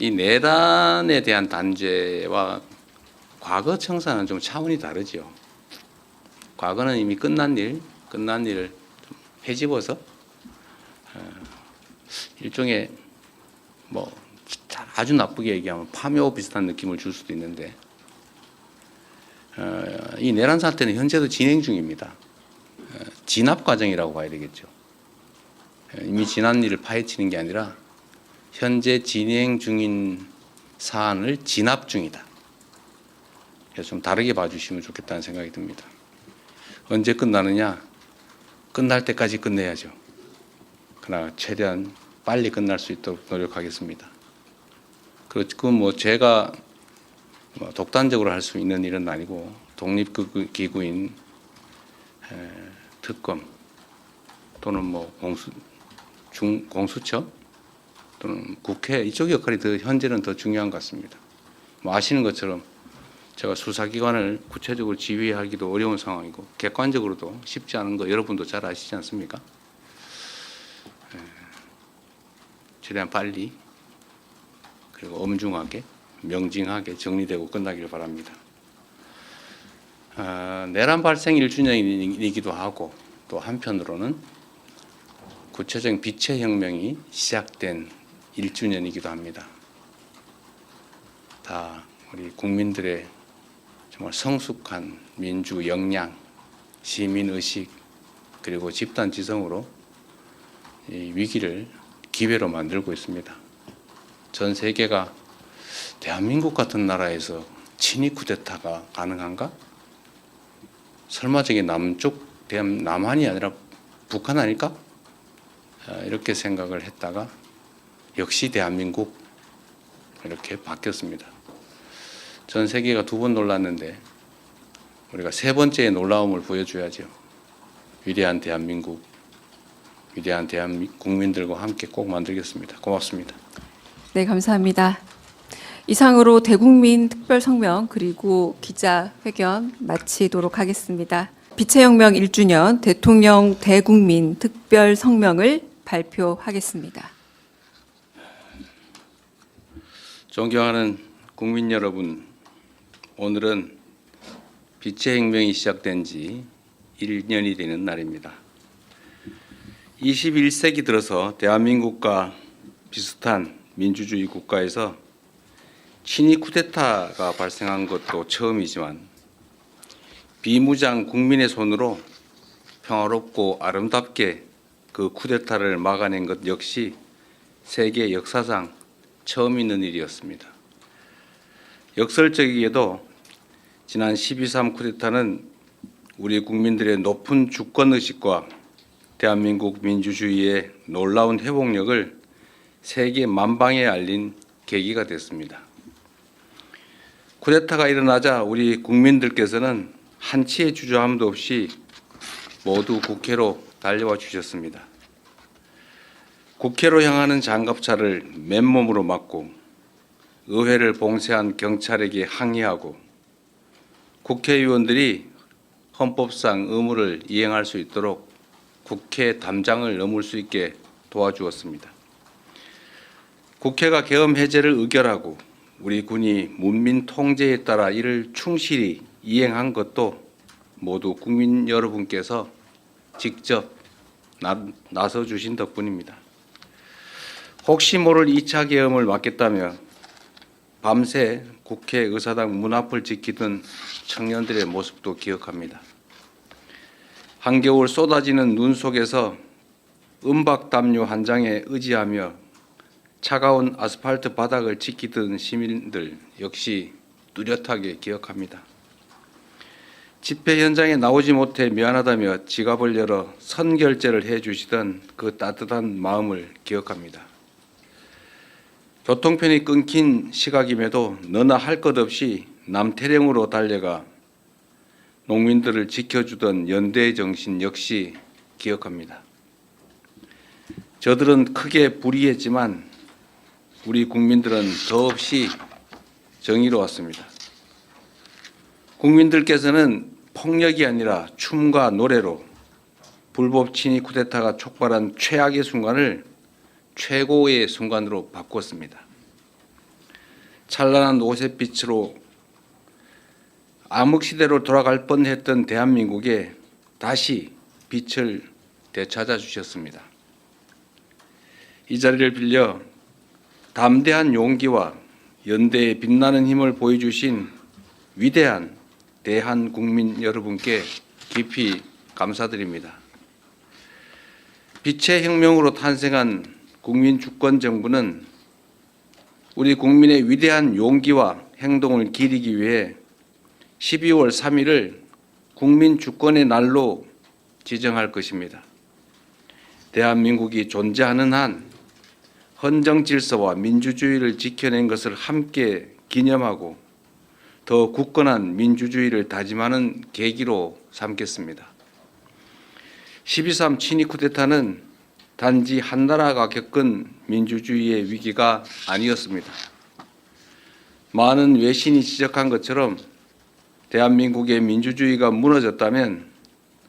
이 내란에 대한 단죄와 과거 청산은 좀 차원이 다르죠. 과거는 이미 끝난 일을 좀 헤집어서 일종의 뭐 아주 나쁘게 얘기하면 파묘 비슷한 느낌을 줄 수도 있는데 이 내란 사태는 현재도 진행 중입니다. 진압 과정이라고 봐야 되겠죠. 이미 지난 일을 파헤치는 게 아니라 현재 진행 중인 사안을 진압 중이다. 그래서 좀 다르게 봐주시면 좋겠다는 생각이 듭니다. 언제 끝나느냐? 끝날 때까지 끝내야죠. 그러나 최대한 빨리 끝날 수 있도록 노력하겠습니다. 그건 뭐 제가 독단적으로 할 수 있는 일은 아니고 독립기구인 특검 또는 뭐 공수처 또는 국회 이쪽 역할이 현재는 더 중요한 것 같습니다. 뭐 아시는 것처럼 제가 수사기관을 구체적으로 지휘하기도 어려운 상황이고 객관적으로도 쉽지 않은 거 여러분도 잘 아시지 않습니까? 최대한 빨리 그리고 엄중하게 명징하게 정리되고 끝나기를 바랍니다. 내란 발생 1주년이기도 하고 또 한편으로는 구체적인 빛의 혁명이 시작된 1주년이기도 합니다. 다 우리 국민들의 정말 성숙한 민주 역량, 시민의식 그리고 집단 지성으로 이 위기를 기회로 만들고 있습니다. 전 세계가 대한민국 같은 나라에서 친위 쿠데타가 가능한가? 설마 저게 남한이 아니라 북한 아닐까? 이렇게 생각을 했다가 역시 대한민국 이렇게 바뀌었습니다. 전 세계가 2번 놀랐는데 우리가 3번째의 놀라움을 보여줘야죠. 위대한 대한민국, 위대한 대한민국 국민들과 함께 꼭 만들겠습니다. 고맙습니다. 네, 감사합니다. 이상으로 대국민 특별 성명 그리고 기자회견 마치도록 하겠습니다. 빛의 혁명 1주년 대통령 대국민 특별 성명을 발표하겠습니다. 존경하는 국민 여러분, 오늘은 빛의 혁명이 시작된 지 1년이 되는 날입니다. 21세기 들어서 대한민국과 비슷한 민주주의 국가에서 친위 쿠데타가 발생한 것도 처음이지만 비무장 국민의 손으로 평화롭고 아름답게 그 쿠데타를 막아낸 것 역시 세계 역사상 처음 있는 일이었습니다. 역설적이게도 지난 12.3 쿠데타는 우리 국민들의 높은 주권의식과 대한민국 민주주의의 놀라운 회복력을 세계 만방에 알린 계기가 됐습니다. 쿠데타가 일어나자 우리 국민들께서는 한치의 주저함도 없이 모두 국회로 달려와 주셨습니다. 국회로 향하는 장갑차를 맨몸으로 막고 의회를 봉쇄한 경찰에게 항의하고 국회의원들이 헌법상 의무를 이행할 수 있도록 국회 담장을 넘을 수 있게 도와주었습니다. 국회가 계엄 해제를 의결하고 우리 군이 문민 통제에 따라 이를 충실히 이행한 것도 모두 국민 여러분께서 직접 나서 주신 덕분입니다. 혹시 모를 2차 계엄을 막겠다며 밤새 국회 의사당 문 앞을 지키던 청년들의 모습도 기억합니다. 한겨울 쏟아지는 눈 속에서 은박담요 한 장에 의지하며 차가운 아스팔트 바닥을 지키던 시민들 역시 뚜렷하게 기억합니다. 집회 현장에 나오지 못해 미안하다며 지갑을 열어 선결제를 해주시던 그 따뜻한 마음을 기억합니다. 교통편이 끊긴 시각임에도 너나 할 것 없이 남태령으로 달려가 농민들을 지켜주던 연대의 정신 역시 기억합니다. 저들은 크게 불의했지만 우리 국민들은 더없이 정의로웠습니다. 국민들께서는 폭력이 아니라 춤과 노래로 불법 친위 쿠데타가 촉발한 최악의 순간을 최고의 순간으로 바꾸었습니다. 찬란한 오색빛으로 암흑시대로 돌아갈 뻔했던 대한민국에 다시 빛을 되찾아 주셨습니다. 이 자리를 빌려 담대한 용기와 연대의 빛나는 힘을 보여주신 위대한 대한국민 여러분께 깊이 감사드립니다. 빛의 혁명으로 탄생한 국민주권정부는 우리 국민의 위대한 용기와 행동을 기리기 위해 12월 3일을 국민주권의 날로 지정할 것입니다. 대한민국이 존재하는 한 헌정질서와 민주주의를 지켜낸 것을 함께 기념하고 더 굳건한 민주주의를 다짐하는 계기로 삼겠습니다. 12.3 친위 쿠데타는 단지 한 나라가 겪은 민주주의의 위기가 아니었습니다. 많은 외신이 지적한 것처럼 대한민국의 민주주의가 무너졌다면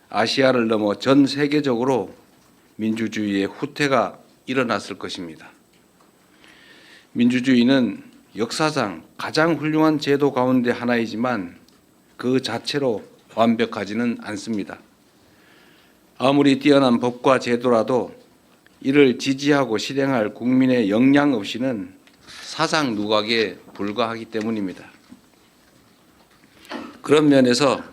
아시아를 넘어 전 세계적으로 민주주의의 후퇴가 일어났을 것입니다. 민주주의는 역사상 가장 훌륭한 제도 가운데 하나이지만 그 자체로 완벽하지는 않습니다. 아무리 뛰어난 법과 제도라도 이를 지지하고 실행할 국민의 역량 없이는 사상 누각에 불과하기 때문입니다. 그런 면에서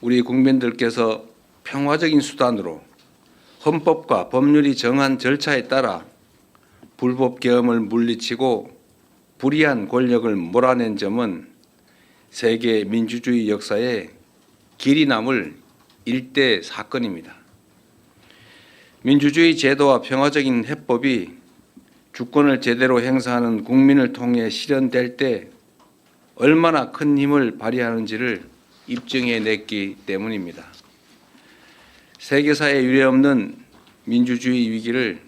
우리 국민들께서 평화적인 수단으로 헌법과 법률이 정한 절차에 따라 불법 계엄을 물리치고 불의한 권력을 몰아낸 점은 세계 민주주의 역사에 길이 남을 일대 사건입니다. 민주주의 제도와 평화적인 해법이 주권을 제대로 행사하는 국민을 통해 실현될 때 얼마나 큰 힘을 발휘하는지를 입증해냈기 때문입니다. 세계사에 유례없는 민주주의 위기를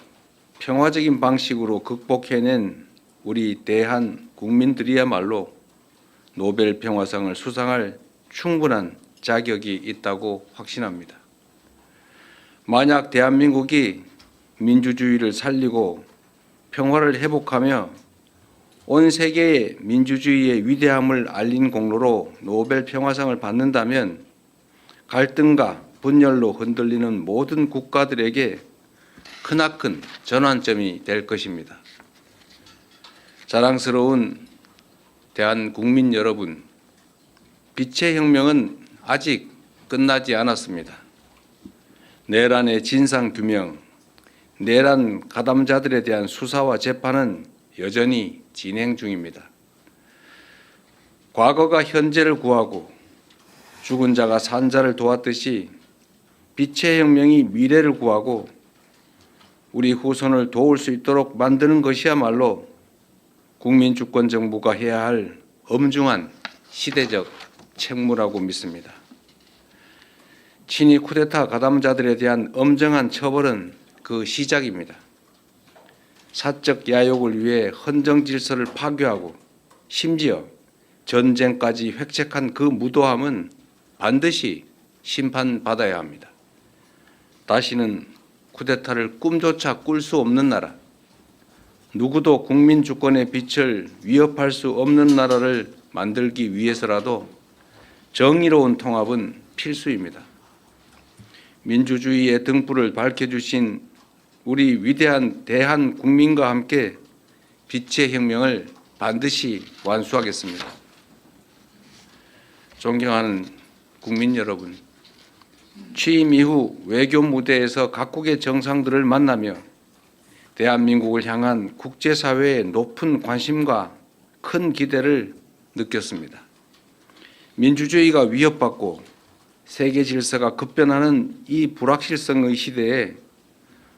평화적인 방식으로 극복해낸 우리 대한 국민들이야말로 노벨 평화상을 수상할 충분한 자격이 있다고 확신합니다. 만약 대한민국이 민주주의를 살리고 평화를 회복하며 온 세계에 민주주의의 위대함을 알린 공로로 노벨 평화상을 받는다면 갈등과 분열로 흔들리는 모든 국가들에게 크나큰 전환점이 될 것입니다. 자랑스러운 대한국민 여러분, 빛의 혁명은 아직 끝나지 않았습니다. 내란의 진상규명, 내란 가담자들에 대한 수사와 재판은 여전히 진행 중입니다. 과거가 현재를 구하고 죽은 자가 산 자를 도왔듯이 빛의 혁명이 미래를 구하고 우리 후손을 도울 수 있도록 만드는 것이야말로 국민주권정부가 해야 할 엄중한 시대적 책무라고 믿습니다. 친위 쿠데타 가담자들에 대한 엄정한 처벌은 그 시작입니다. 사적 야욕을 위해 헌정 질서를 파괴하고 심지어 전쟁까지 획책한 그 무도함은 반드시 심판받아야 합니다. 다시는 쿠데타를 꿈조차 꿀 수 없는 나라, 누구도 국민 주권의 빛을 위협할 수 없는 나라를 만들기 위해서라도 정의로운 통합은 필수입니다. 민주주의의 등불을 밝혀주신 우리 위대한 대한 국민과 함께 빛의 혁명을 반드시 완수하겠습니다. 존경하는 국민 여러분, 취임 이후 외교 무대에서 각국의 정상들을 만나며 대한민국을 향한 국제사회의 높은 관심과 큰 기대를 느꼈습니다. 민주주의가 위협받고 세계 질서가 급변하는 이 불확실성의 시대에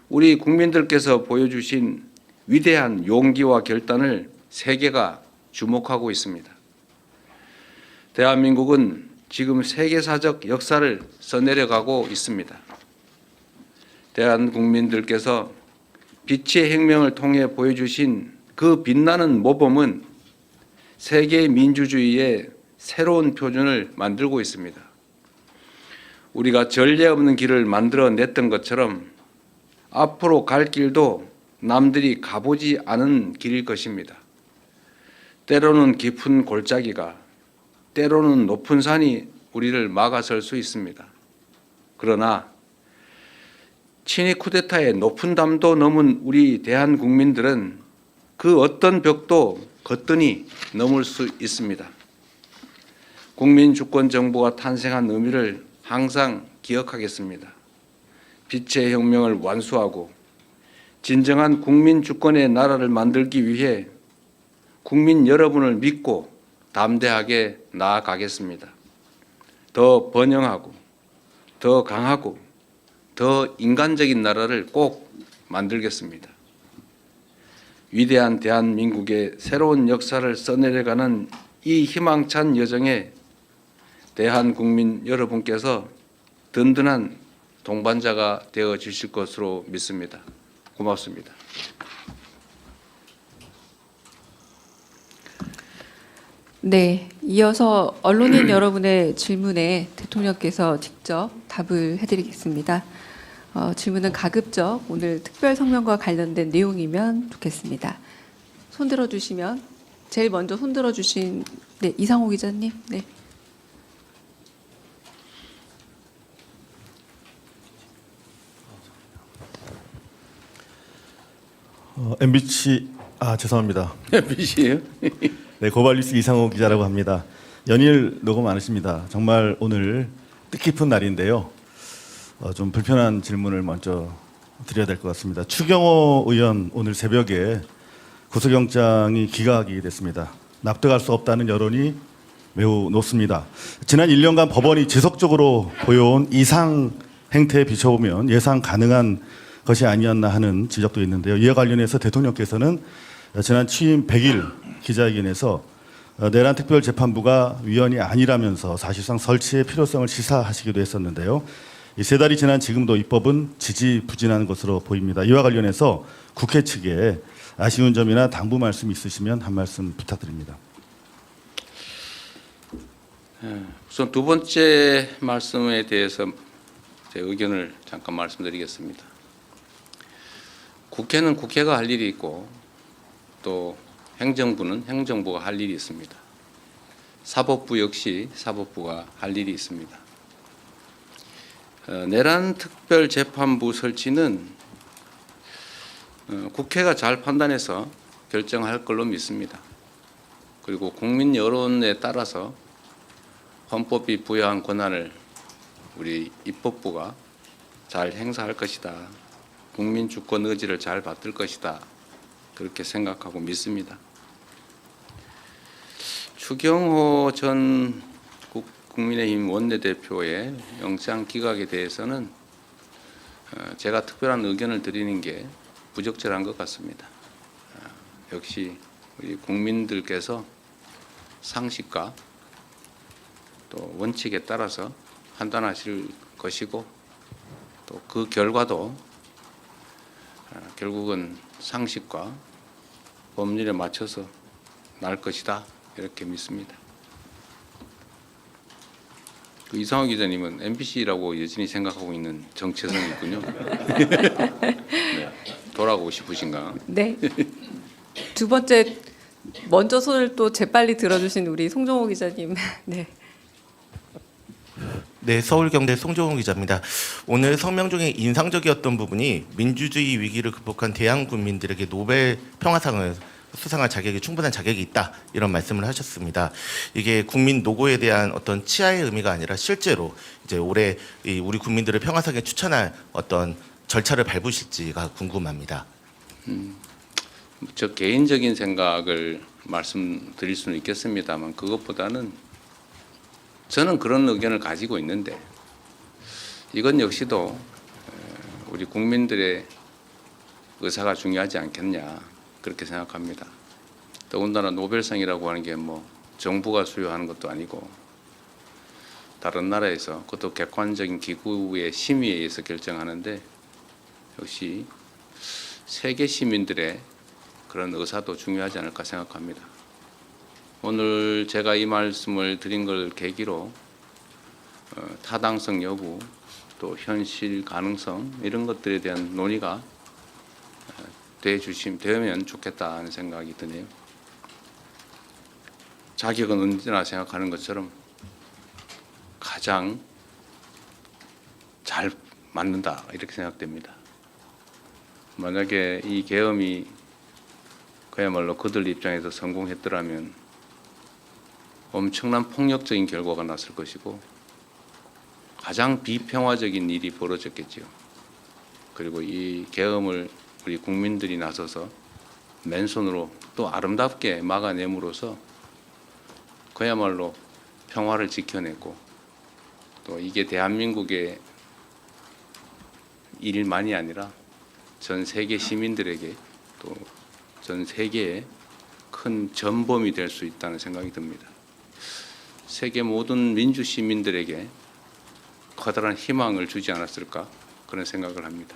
우리 국민들께서 보여주신 위대한 용기와 결단을 세계가 주목하고 있습니다. 대한민국은 지금 세계사적 역사를 써내려가고 있습니다. 대한 국민들께서 빛의 혁명을 통해 보여주신 그 빛나는 모범은 세계 민주주의의 새로운 표준을 만들고 있습니다. 우리가 전례 없는 길을 만들어냈던 것처럼 앞으로 갈 길도 남들이 가보지 않은 길일 것입니다. 때로는 깊은 골짜기가, 때로는 높은 산이 우리를 막아설 수 있습니다. 그러나 친위 쿠데타의 높은 담도 넘은 우리 대한국민들은 그 어떤 벽도 거뜬히 넘을 수 있습니다. 국민주권정부가 탄생한 의미를 항상 기억하겠습니다. 빛의 혁명을 완수하고 진정한 국민주권의 나라를 만들기 위해 국민 여러분을 믿고 담대하게 나아가겠습니다. 더 번영하고 더 강하고 더 인간적인 나라를 꼭 만들겠습니다. 위대한 대한민국의 새로운 역사를 써내려가는 이 희망찬 여정에 대한국민 여러분께서 든든한 동반자가 되어 주실 것으로 믿습니다. 고맙습니다. 네, 이어서 언론인 여러분의 질문에 대통령께서 직접 답을 해드리겠습니다. 질문은 가급적 오늘 특별 성명과 관련된 내용이면 좋겠습니다. 손 들어주시면 제일 먼저 손 들어주신 네, 이상호 기자님. 네. MBC 죄송합니다. MBC예요? 네, 고발뉴스 이상호 기자라고 합니다. 연일 녹음 많으십니다. 정말 오늘 뜻깊은 날인데요. 좀 불편한 질문을 먼저 드려야 될 것 같습니다. 추경호 의원 오늘 새벽에 구속영장이 기각이 됐습니다. 납득할 수 없다는 여론이 매우 높습니다. 지난 1년간 법원이 지속적으로 보여온 이상 행태에 비춰보면 예상 가능한 것이 아니었나 하는 지적도 있는데요. 이와 관련해서 대통령께서는 지난 취임 100일 기자회견에서 내란 특별재판부가 위헌이 아니라면서 사실상 설치의 필요성을 시사하시기도 했었는데요. 이 세 달이 지난 지금도 입법은 지지부진한 것으로 보입니다. 이와 관련해서 국회 측에 아쉬운 점이나 당부 말씀 있으시면 한 말씀 부탁드립니다. 우선 두 번째 말씀에 대해서 제 의견을 잠깐 말씀드리겠습니다. 국회는 국회가 할 일이 있고 또 행정부는 행정부가 할 일이 있습니다. 사법부 역시 사법부가 할 일이 있습니다. 내란 특별재판부 설치는 국회가 잘 판단해서 결정할 걸로 믿습니다. 그리고 국민 여론에 따라서 헌법이 부여한 권한을 우리 입법부가 잘 행사할 것이다. 국민 주권 의지를 잘 받들 것이다. 그렇게 생각하고 믿습니다. 추경호 전 국민의힘 원내대표의 영장 기각에 대해서는 제가 특별한 의견을 드리는 게 부적절한 것 같습니다. 역시 우리 국민들께서 상식과 또 원칙에 따라서 판단하실 것이고 또 그 결과도 결국은 상식과 법률에 맞춰서 날 것이다 이렇게 믿습니다. 그 이상호 기자님은 MBC라고 여전히 생각하고 있는 정체성이 있군요. 네. 돌아가고 싶으신가? 네. 두 번째 먼저 손을 또 재빨리 들어주신 우리 송정호 기자님. 네. 네, 서울경제 송종훈 기자입니다. 오늘 성명 중에 인상적이었던 부분이 민주주의 위기를 극복한 대한 국민들에게 노벨 평화상을 수상할 자격이 충분한 자격이 있다 이런 말씀을 하셨습니다. 이게 국민 노고에 대한 어떤 치하의 의미가 아니라 실제로 이제 올해 우리 국민들을 평화상에 추천할 어떤 절차를 밟으실지가 궁금합니다. 저 개인적인 생각을 말씀드릴 수는 있겠습니다만 그것보다는 저는 그런 의견을 가지고 있는데 이건 역시도 우리 국민들의 의사가 중요하지 않겠냐 그렇게 생각합니다. 더군다나 노벨상이라고 하는 게 뭐 정부가 수여하는 것도 아니고 다른 나라에서 그것도 객관적인 기구의 심의에 의해서 결정하는데 역시 세계 시민들의 그런 의사도 중요하지 않을까 생각합니다. 오늘 제가 이 말씀을 드린 걸 계기로 타당성 여부 또 현실 가능성 이런 것들에 대한 논의가 되면 좋겠다 하는 생각이 드네요. 자격은 언제나 생각하는 것처럼 가장 잘 맞는다 이렇게 생각됩니다. 만약에 이 계엄이 그야말로 그들 입장에서 성공했더라면 엄청난 폭력적인 결과가 났을 것이고 가장 비평화적인 일이 벌어졌겠지요. 그리고 이 계엄을 우리 국민들이 나서서 맨손으로 또 아름답게 막아냄으로써 그야말로 평화를 지켜내고 또 이게 대한민국의 일만이 아니라 전 세계 시민들에게 또 전 세계의 큰 전범이 될 수 있다는 생각이 듭니다. 세계 모든 민주 시민들에게 커다란 희망을 주지 않았을까 그런 생각을 합니다.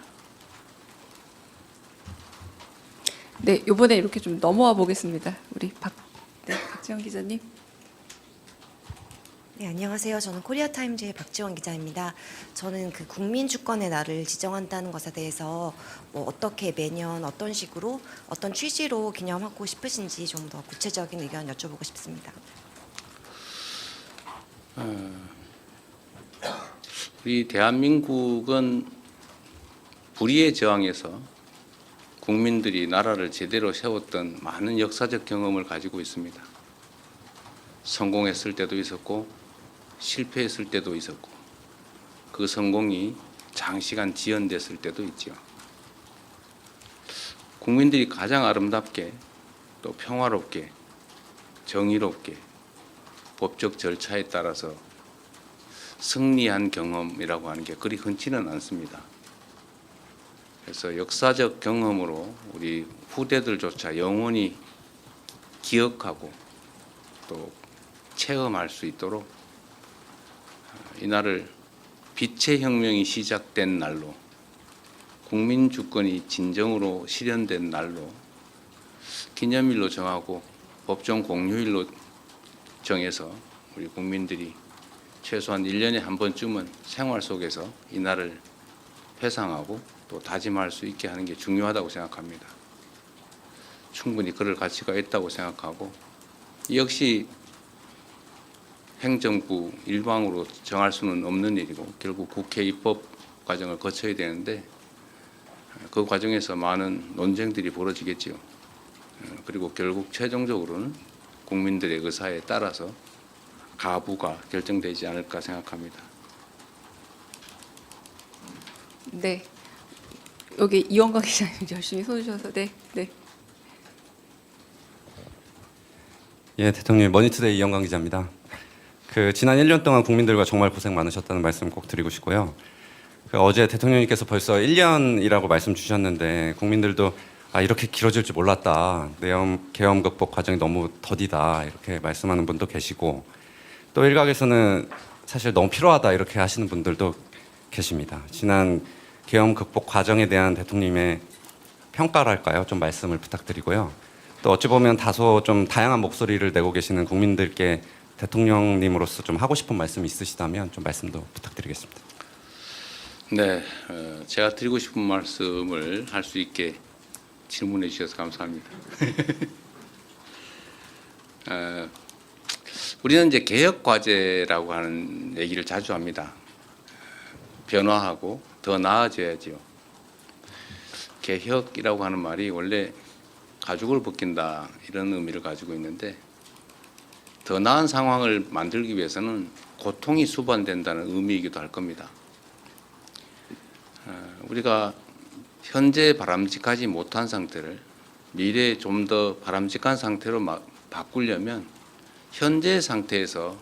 네, 이번에 이렇게 좀 넘어와 보겠습니다. 우리 박지원 기자님. 네, 안녕하세요. 저는 코리아타임즈의 박지원 기자입니다. 저는 그 국민 주권의 날을 지정한다는 것에 대해서 뭐 어떻게 매년 어떤 식으로 어떤 취지로 기념하고 싶으신지 좀 더 구체적인 의견 여쭤보고 싶습니다. 우리 대한민국은 불의의 저항에서 국민들이 나라를 제대로 세웠던 많은 역사적 경험을 가지고 있습니다. 성공했을 때도 있었고 실패했을 때도 있었고 그 성공이 장시간 지연됐을 때도 있죠. 국민들이 가장 아름답게 또 평화롭게 정의롭게 법적 절차에 따라서 승리한 경험이라고 하는 게 그리 흔치는 않습니다. 그래서 역사적 경험으로 우리 후대들조차 영원히 기억하고 또 체험할 수 있도록 이날을 빛의 혁명이 시작된 날로 국민 주권이 진정으로 실현된 날로 기념일로 정하고 법정 공휴일로 정해서 우리 국민들이 최소한 1년에 한 번쯤은 생활 속에서 이 날을 회상하고 또 다짐할 수 있게 하는 게 중요하다고 생각합니다. 충분히 그럴 가치가 있다고 생각하고 역시 행정부 일방으로 정할 수는 없는 일이고 결국 국회 입법 과정을 거쳐야 되는데 그 과정에서 많은 논쟁들이 벌어지겠지요. 그리고 결국 최종적으로는 국민들의 의사에 따라서 가부가 결정되지 않을까 생각합니다. 네. 여기 이원광 기자님 열심히 손주셔서 네. 예, 대통령 머니투데이 이영광 기자입니다. 그 지난 1년 동안 국민들과 정말 고생 많으셨다는 말씀 꼭 드리고 싶고요. 그 어제 대통령님께서 벌써 1년이라고 말씀 주셨는데 국민들도 이렇게 길어질 줄 몰랐다. 계엄 극복 과정이 너무 더디다. 이렇게 말씀하는 분도 계시고 또 일각에서는 사실 너무 필요하다 이렇게 하시는 분들도 계십니다. 지난 계엄 극복 과정에 대한 대통령님의 평가랄까요? 좀 말씀을 부탁드리고요. 또 어찌 보면 다소 좀 다양한 목소리를 내고 계시는 국민들께 대통령님으로서 좀 하고 싶은 말씀이 있으시다면 좀 말씀도 부탁드리겠습니다. 네, 제가 드리고 싶은 말씀을 할 수 있게 질문해 주셔서 감사합니다. 우리는 이제 개혁 과제라고 하는 얘기를 자주 합니다. 변화하고 더 나아져야지요. 개혁이라고 하는 말이 원래 가죽을 벗긴다 이런 의미를 가지고 있는데 더 나은 상황을 만들기 위해서는 고통이 수반된다는 의미이기도 할 겁니다. 우리가 현재 바람직하지 못한 상태를 미래에 좀 더 바람직한 상태로 바꾸려면 현재 상태에서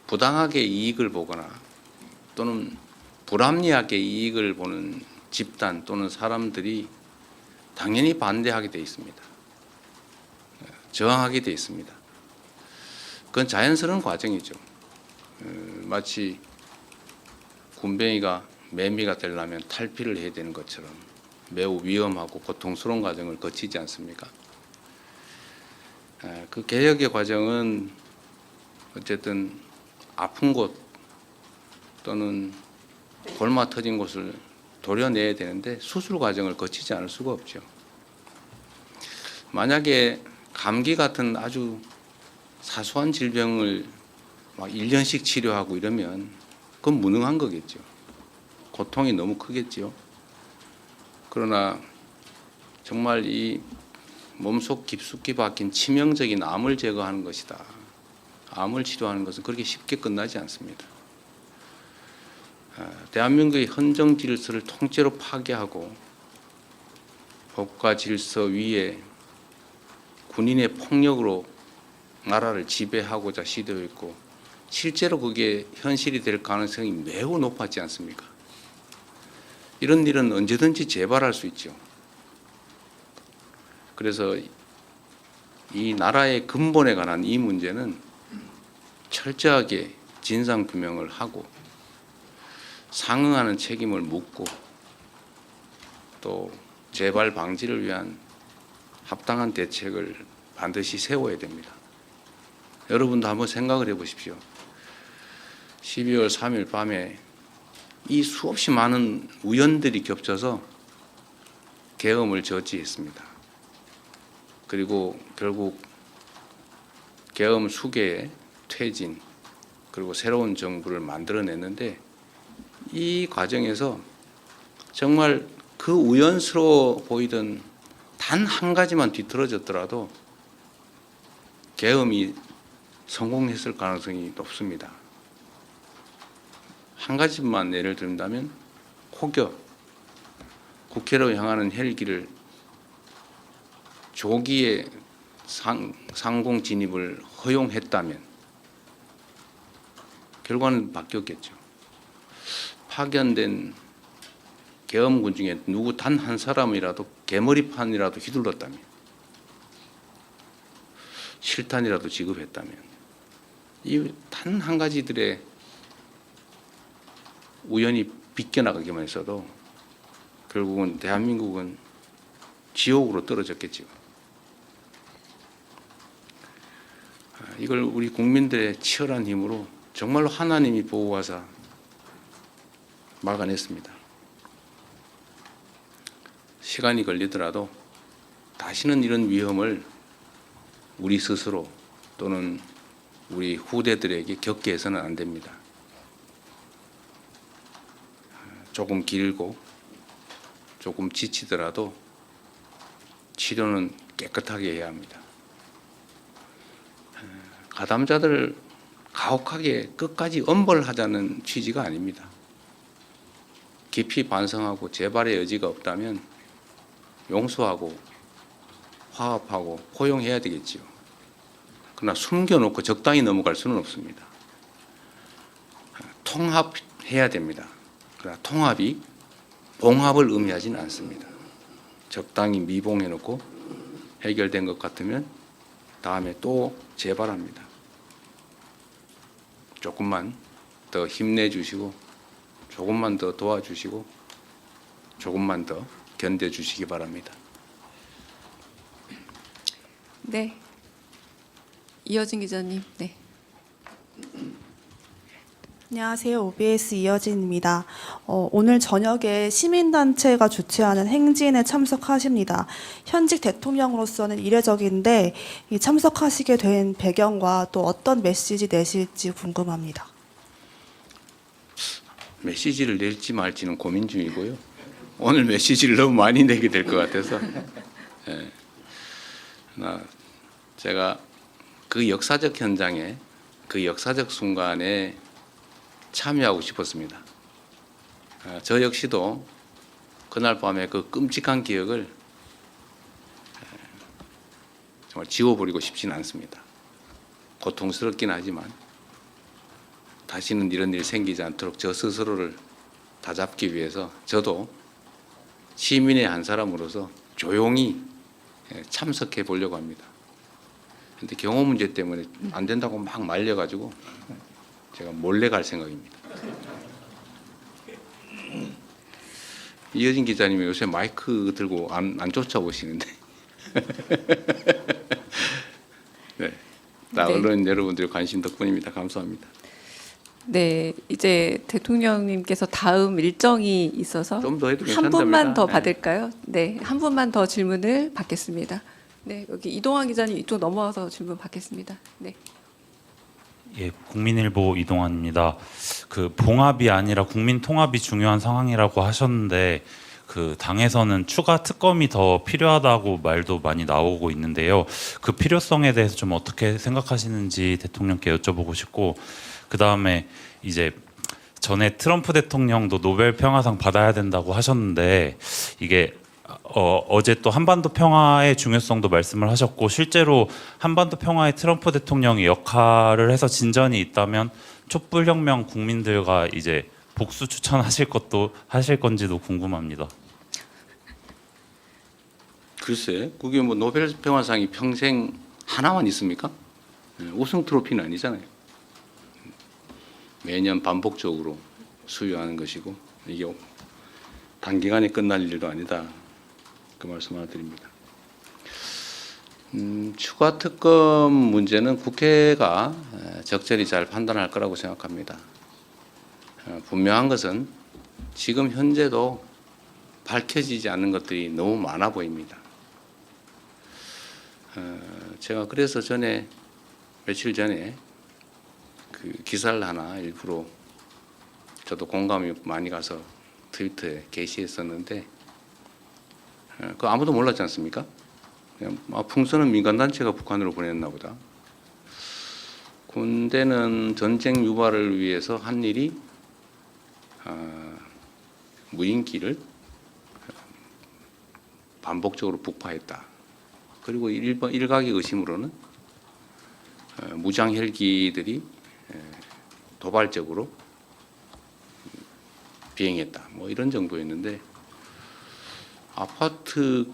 부당하게 이익을 보거나 또는 불합리하게 이익을 보는 집단 또는 사람들이 당연히 반대하게 돼 있습니다. 저항하게 돼 있습니다. 그건 자연스러운 과정이죠. 마치 군뱅이가 매미가 되려면 탈피를 해야 되는 것처럼 매우 위험하고 고통스러운 과정을 거치지 않습니까? 그 개혁의 과정은 어쨌든 아픈 곳 또는 골마 터진 곳을 도려내야 되는데 수술 과정을 거치지 않을 수가 없죠. 만약에 감기 같은 아주 사소한 질병을 막 1년씩 치료하고 이러면 그건 무능한 거겠죠. 고통이 너무 크겠죠. 그러나 정말 이 몸속 깊숙이 박힌 치명적인 암을 제거하는 것이다. 암을 치료하는 것은 그렇게 쉽게 끝나지 않습니다. 대한민국의 헌정 질서를 통째로 파괴하고 법과 질서 위에 군인의 폭력으로 나라를 지배하고자 시도했고 실제로 그게 현실이 될 가능성이 매우 높았지 않습니까? 이런 일은 언제든지 재발할 수 있죠. 그래서 이 나라의 근본에 관한 이 문제는 철저하게 진상규명을 하고 상응하는 책임을 묻고 또 재발 방지를 위한 합당한 대책을 반드시 세워야 됩니다. 여러분도 한번 생각을 해보십시오. 12월 3일 밤에 이 수없이 많은 우연들이 겹쳐서 계엄을 저지했습니다. 그리고 결국 계엄 수계의 퇴진 그리고 새로운 정부를 만들어냈는데 이 과정에서 정말 그 우연스러워 보이던 단 한 가지만 뒤틀어졌더라도 계엄이 성공했을 가능성이 높습니다. 한 가지만 예를 든다면 혹여 국회로 향하는 헬기를 조기에 상공 진입을 허용했다면 결과는 바뀌었겠죠. 파견된 계엄군 중에 누구 단 한 사람이라도 개머리판이라도 휘둘렀다면 실탄이라도 지급했다면 이 단 한 가지들의 우연히 비껴나가기만 했어도 결국은 대한민국은 지옥으로 떨어졌겠죠. 이걸 우리 국민들의 치열한 힘으로 정말로 하나님이 보호하사 막아냈습니다. 시간이 걸리더라도 다시는 이런 위험을 우리 스스로 또는 우리 후대들에게 겪게 해서는 안 됩니다. 조금 길고 조금 지치더라도 치료는 깨끗하게 해야 합니다. 가담자들을 가혹하게 끝까지 엄벌하자는 취지가 아닙니다. 깊이 반성하고 재발의 여지가 없다면 용서하고 화합하고 포용해야 되겠지요. 그러나 숨겨놓고 적당히 넘어갈 수는 없습니다. 통합해야 됩니다. 그러나 통합이 봉합을 의미하지는 않습니다. 적당히 미봉해놓고 해결된 것 같으면 다음에 또 재발합니다. 조금만 더 힘내주시고 조금만 더 도와주시고 조금만 더 견뎌주시기 바랍니다. 네. 이어진 기자님. 네. 안녕하세요. OBS 이어진입니다. 오늘 저녁에 시민단체가 주최하는 행진에 참석하십니다. 현직 대통령으로서는 이례적인데 이 참석하시게 된 배경과 또 어떤 메시지 내실지 궁금합니다. 메시지를 낼지 말지는 고민 중이고요. 오늘 메시지를 너무 많이 내게 될 것 같아서 제가 그 역사적 현장에 그 역사적 순간에 참여하고 싶었습니다. 저 역시도 그날 밤에 그 끔찍한 기억을 정말 지워버리고 싶지는 않습니다. 고통스럽긴 하지만 다시는 이런 일이 생기지 않도록 저 스스로를 다잡기 위해서 저도 시민의 한 사람으로서 조용히 참석해 보려고 합니다. 그런데 경호 문제 때문에 안 된다고 막 말려가지고 제가 몰래 갈 생각입니다. 이어진 기자님이 요새 마이크 들고 안 쫓아오시는데 네, 다 네. 언론 여러분들의 관심 덕분입니다. 감사합니다. 네, 이제 대통령님께서 다음 일정이 있어서 좀 더 해도 한 분만 더 괜찮답니다. 받을까요? 네, 한 분만 더 질문을 받겠습니다. 네, 여기 이동환 기자님 이쪽 넘어와서 질문 받겠습니다. 네. 예, 국민일보 이동환입니다. 그 봉합이 아니라 국민 통합이 중요한 상황이라고 하셨는데 그 당에서는 추가 특검이 더 필요하다고 말도 많이 나오고 있는데요. 그 필요성에 대해서 좀 어떻게 생각하시는지 대통령께 여쭤보고 싶고, 그 다음에 이제 전에 트럼프 대통령도 노벨 평화상 받아야 된다고 하셨는데 이게 어제 또 한반도 평화의 중요성도 말씀을 하셨고, 실제로 한반도 평화에 트럼프 대통령이 역할을 해서 진전이 있다면 촛불혁명 국민들과 이제 복수 추천하실 것도 하실 건지도 궁금합니다. 글쎄, 그게 뭐 노벨 평화상이 평생 하나만 있습니까? 우승 트로피는 아니잖아요. 매년 반복적으로 수여하는 것이고 이게 단기간에 끝날 일도 아니다. 그 말씀 하나 드립니다. 추가 특검 문제는 국회가 적절히 잘 판단할 거라고 생각합니다. 분명한 것은 지금 현재도 밝혀지지 않는 것들이 너무 많아 보입니다. 제가 그래서 며칠 전에 그 기사를 하나 일부러 저도 공감이 많이 가서 트위터에 게시했었는데 그거 아무도 몰랐지 않습니까? 그냥 풍선은 민간단체가 북한으로 보냈나 보다. 군대는 전쟁 유발을 위해서 한 일이 무인기를 반복적으로 북파했다. 그리고 일각의 의심으로는 무장 헬기들이 도발적으로 비행했다. 뭐 이런 정도였는데 아파트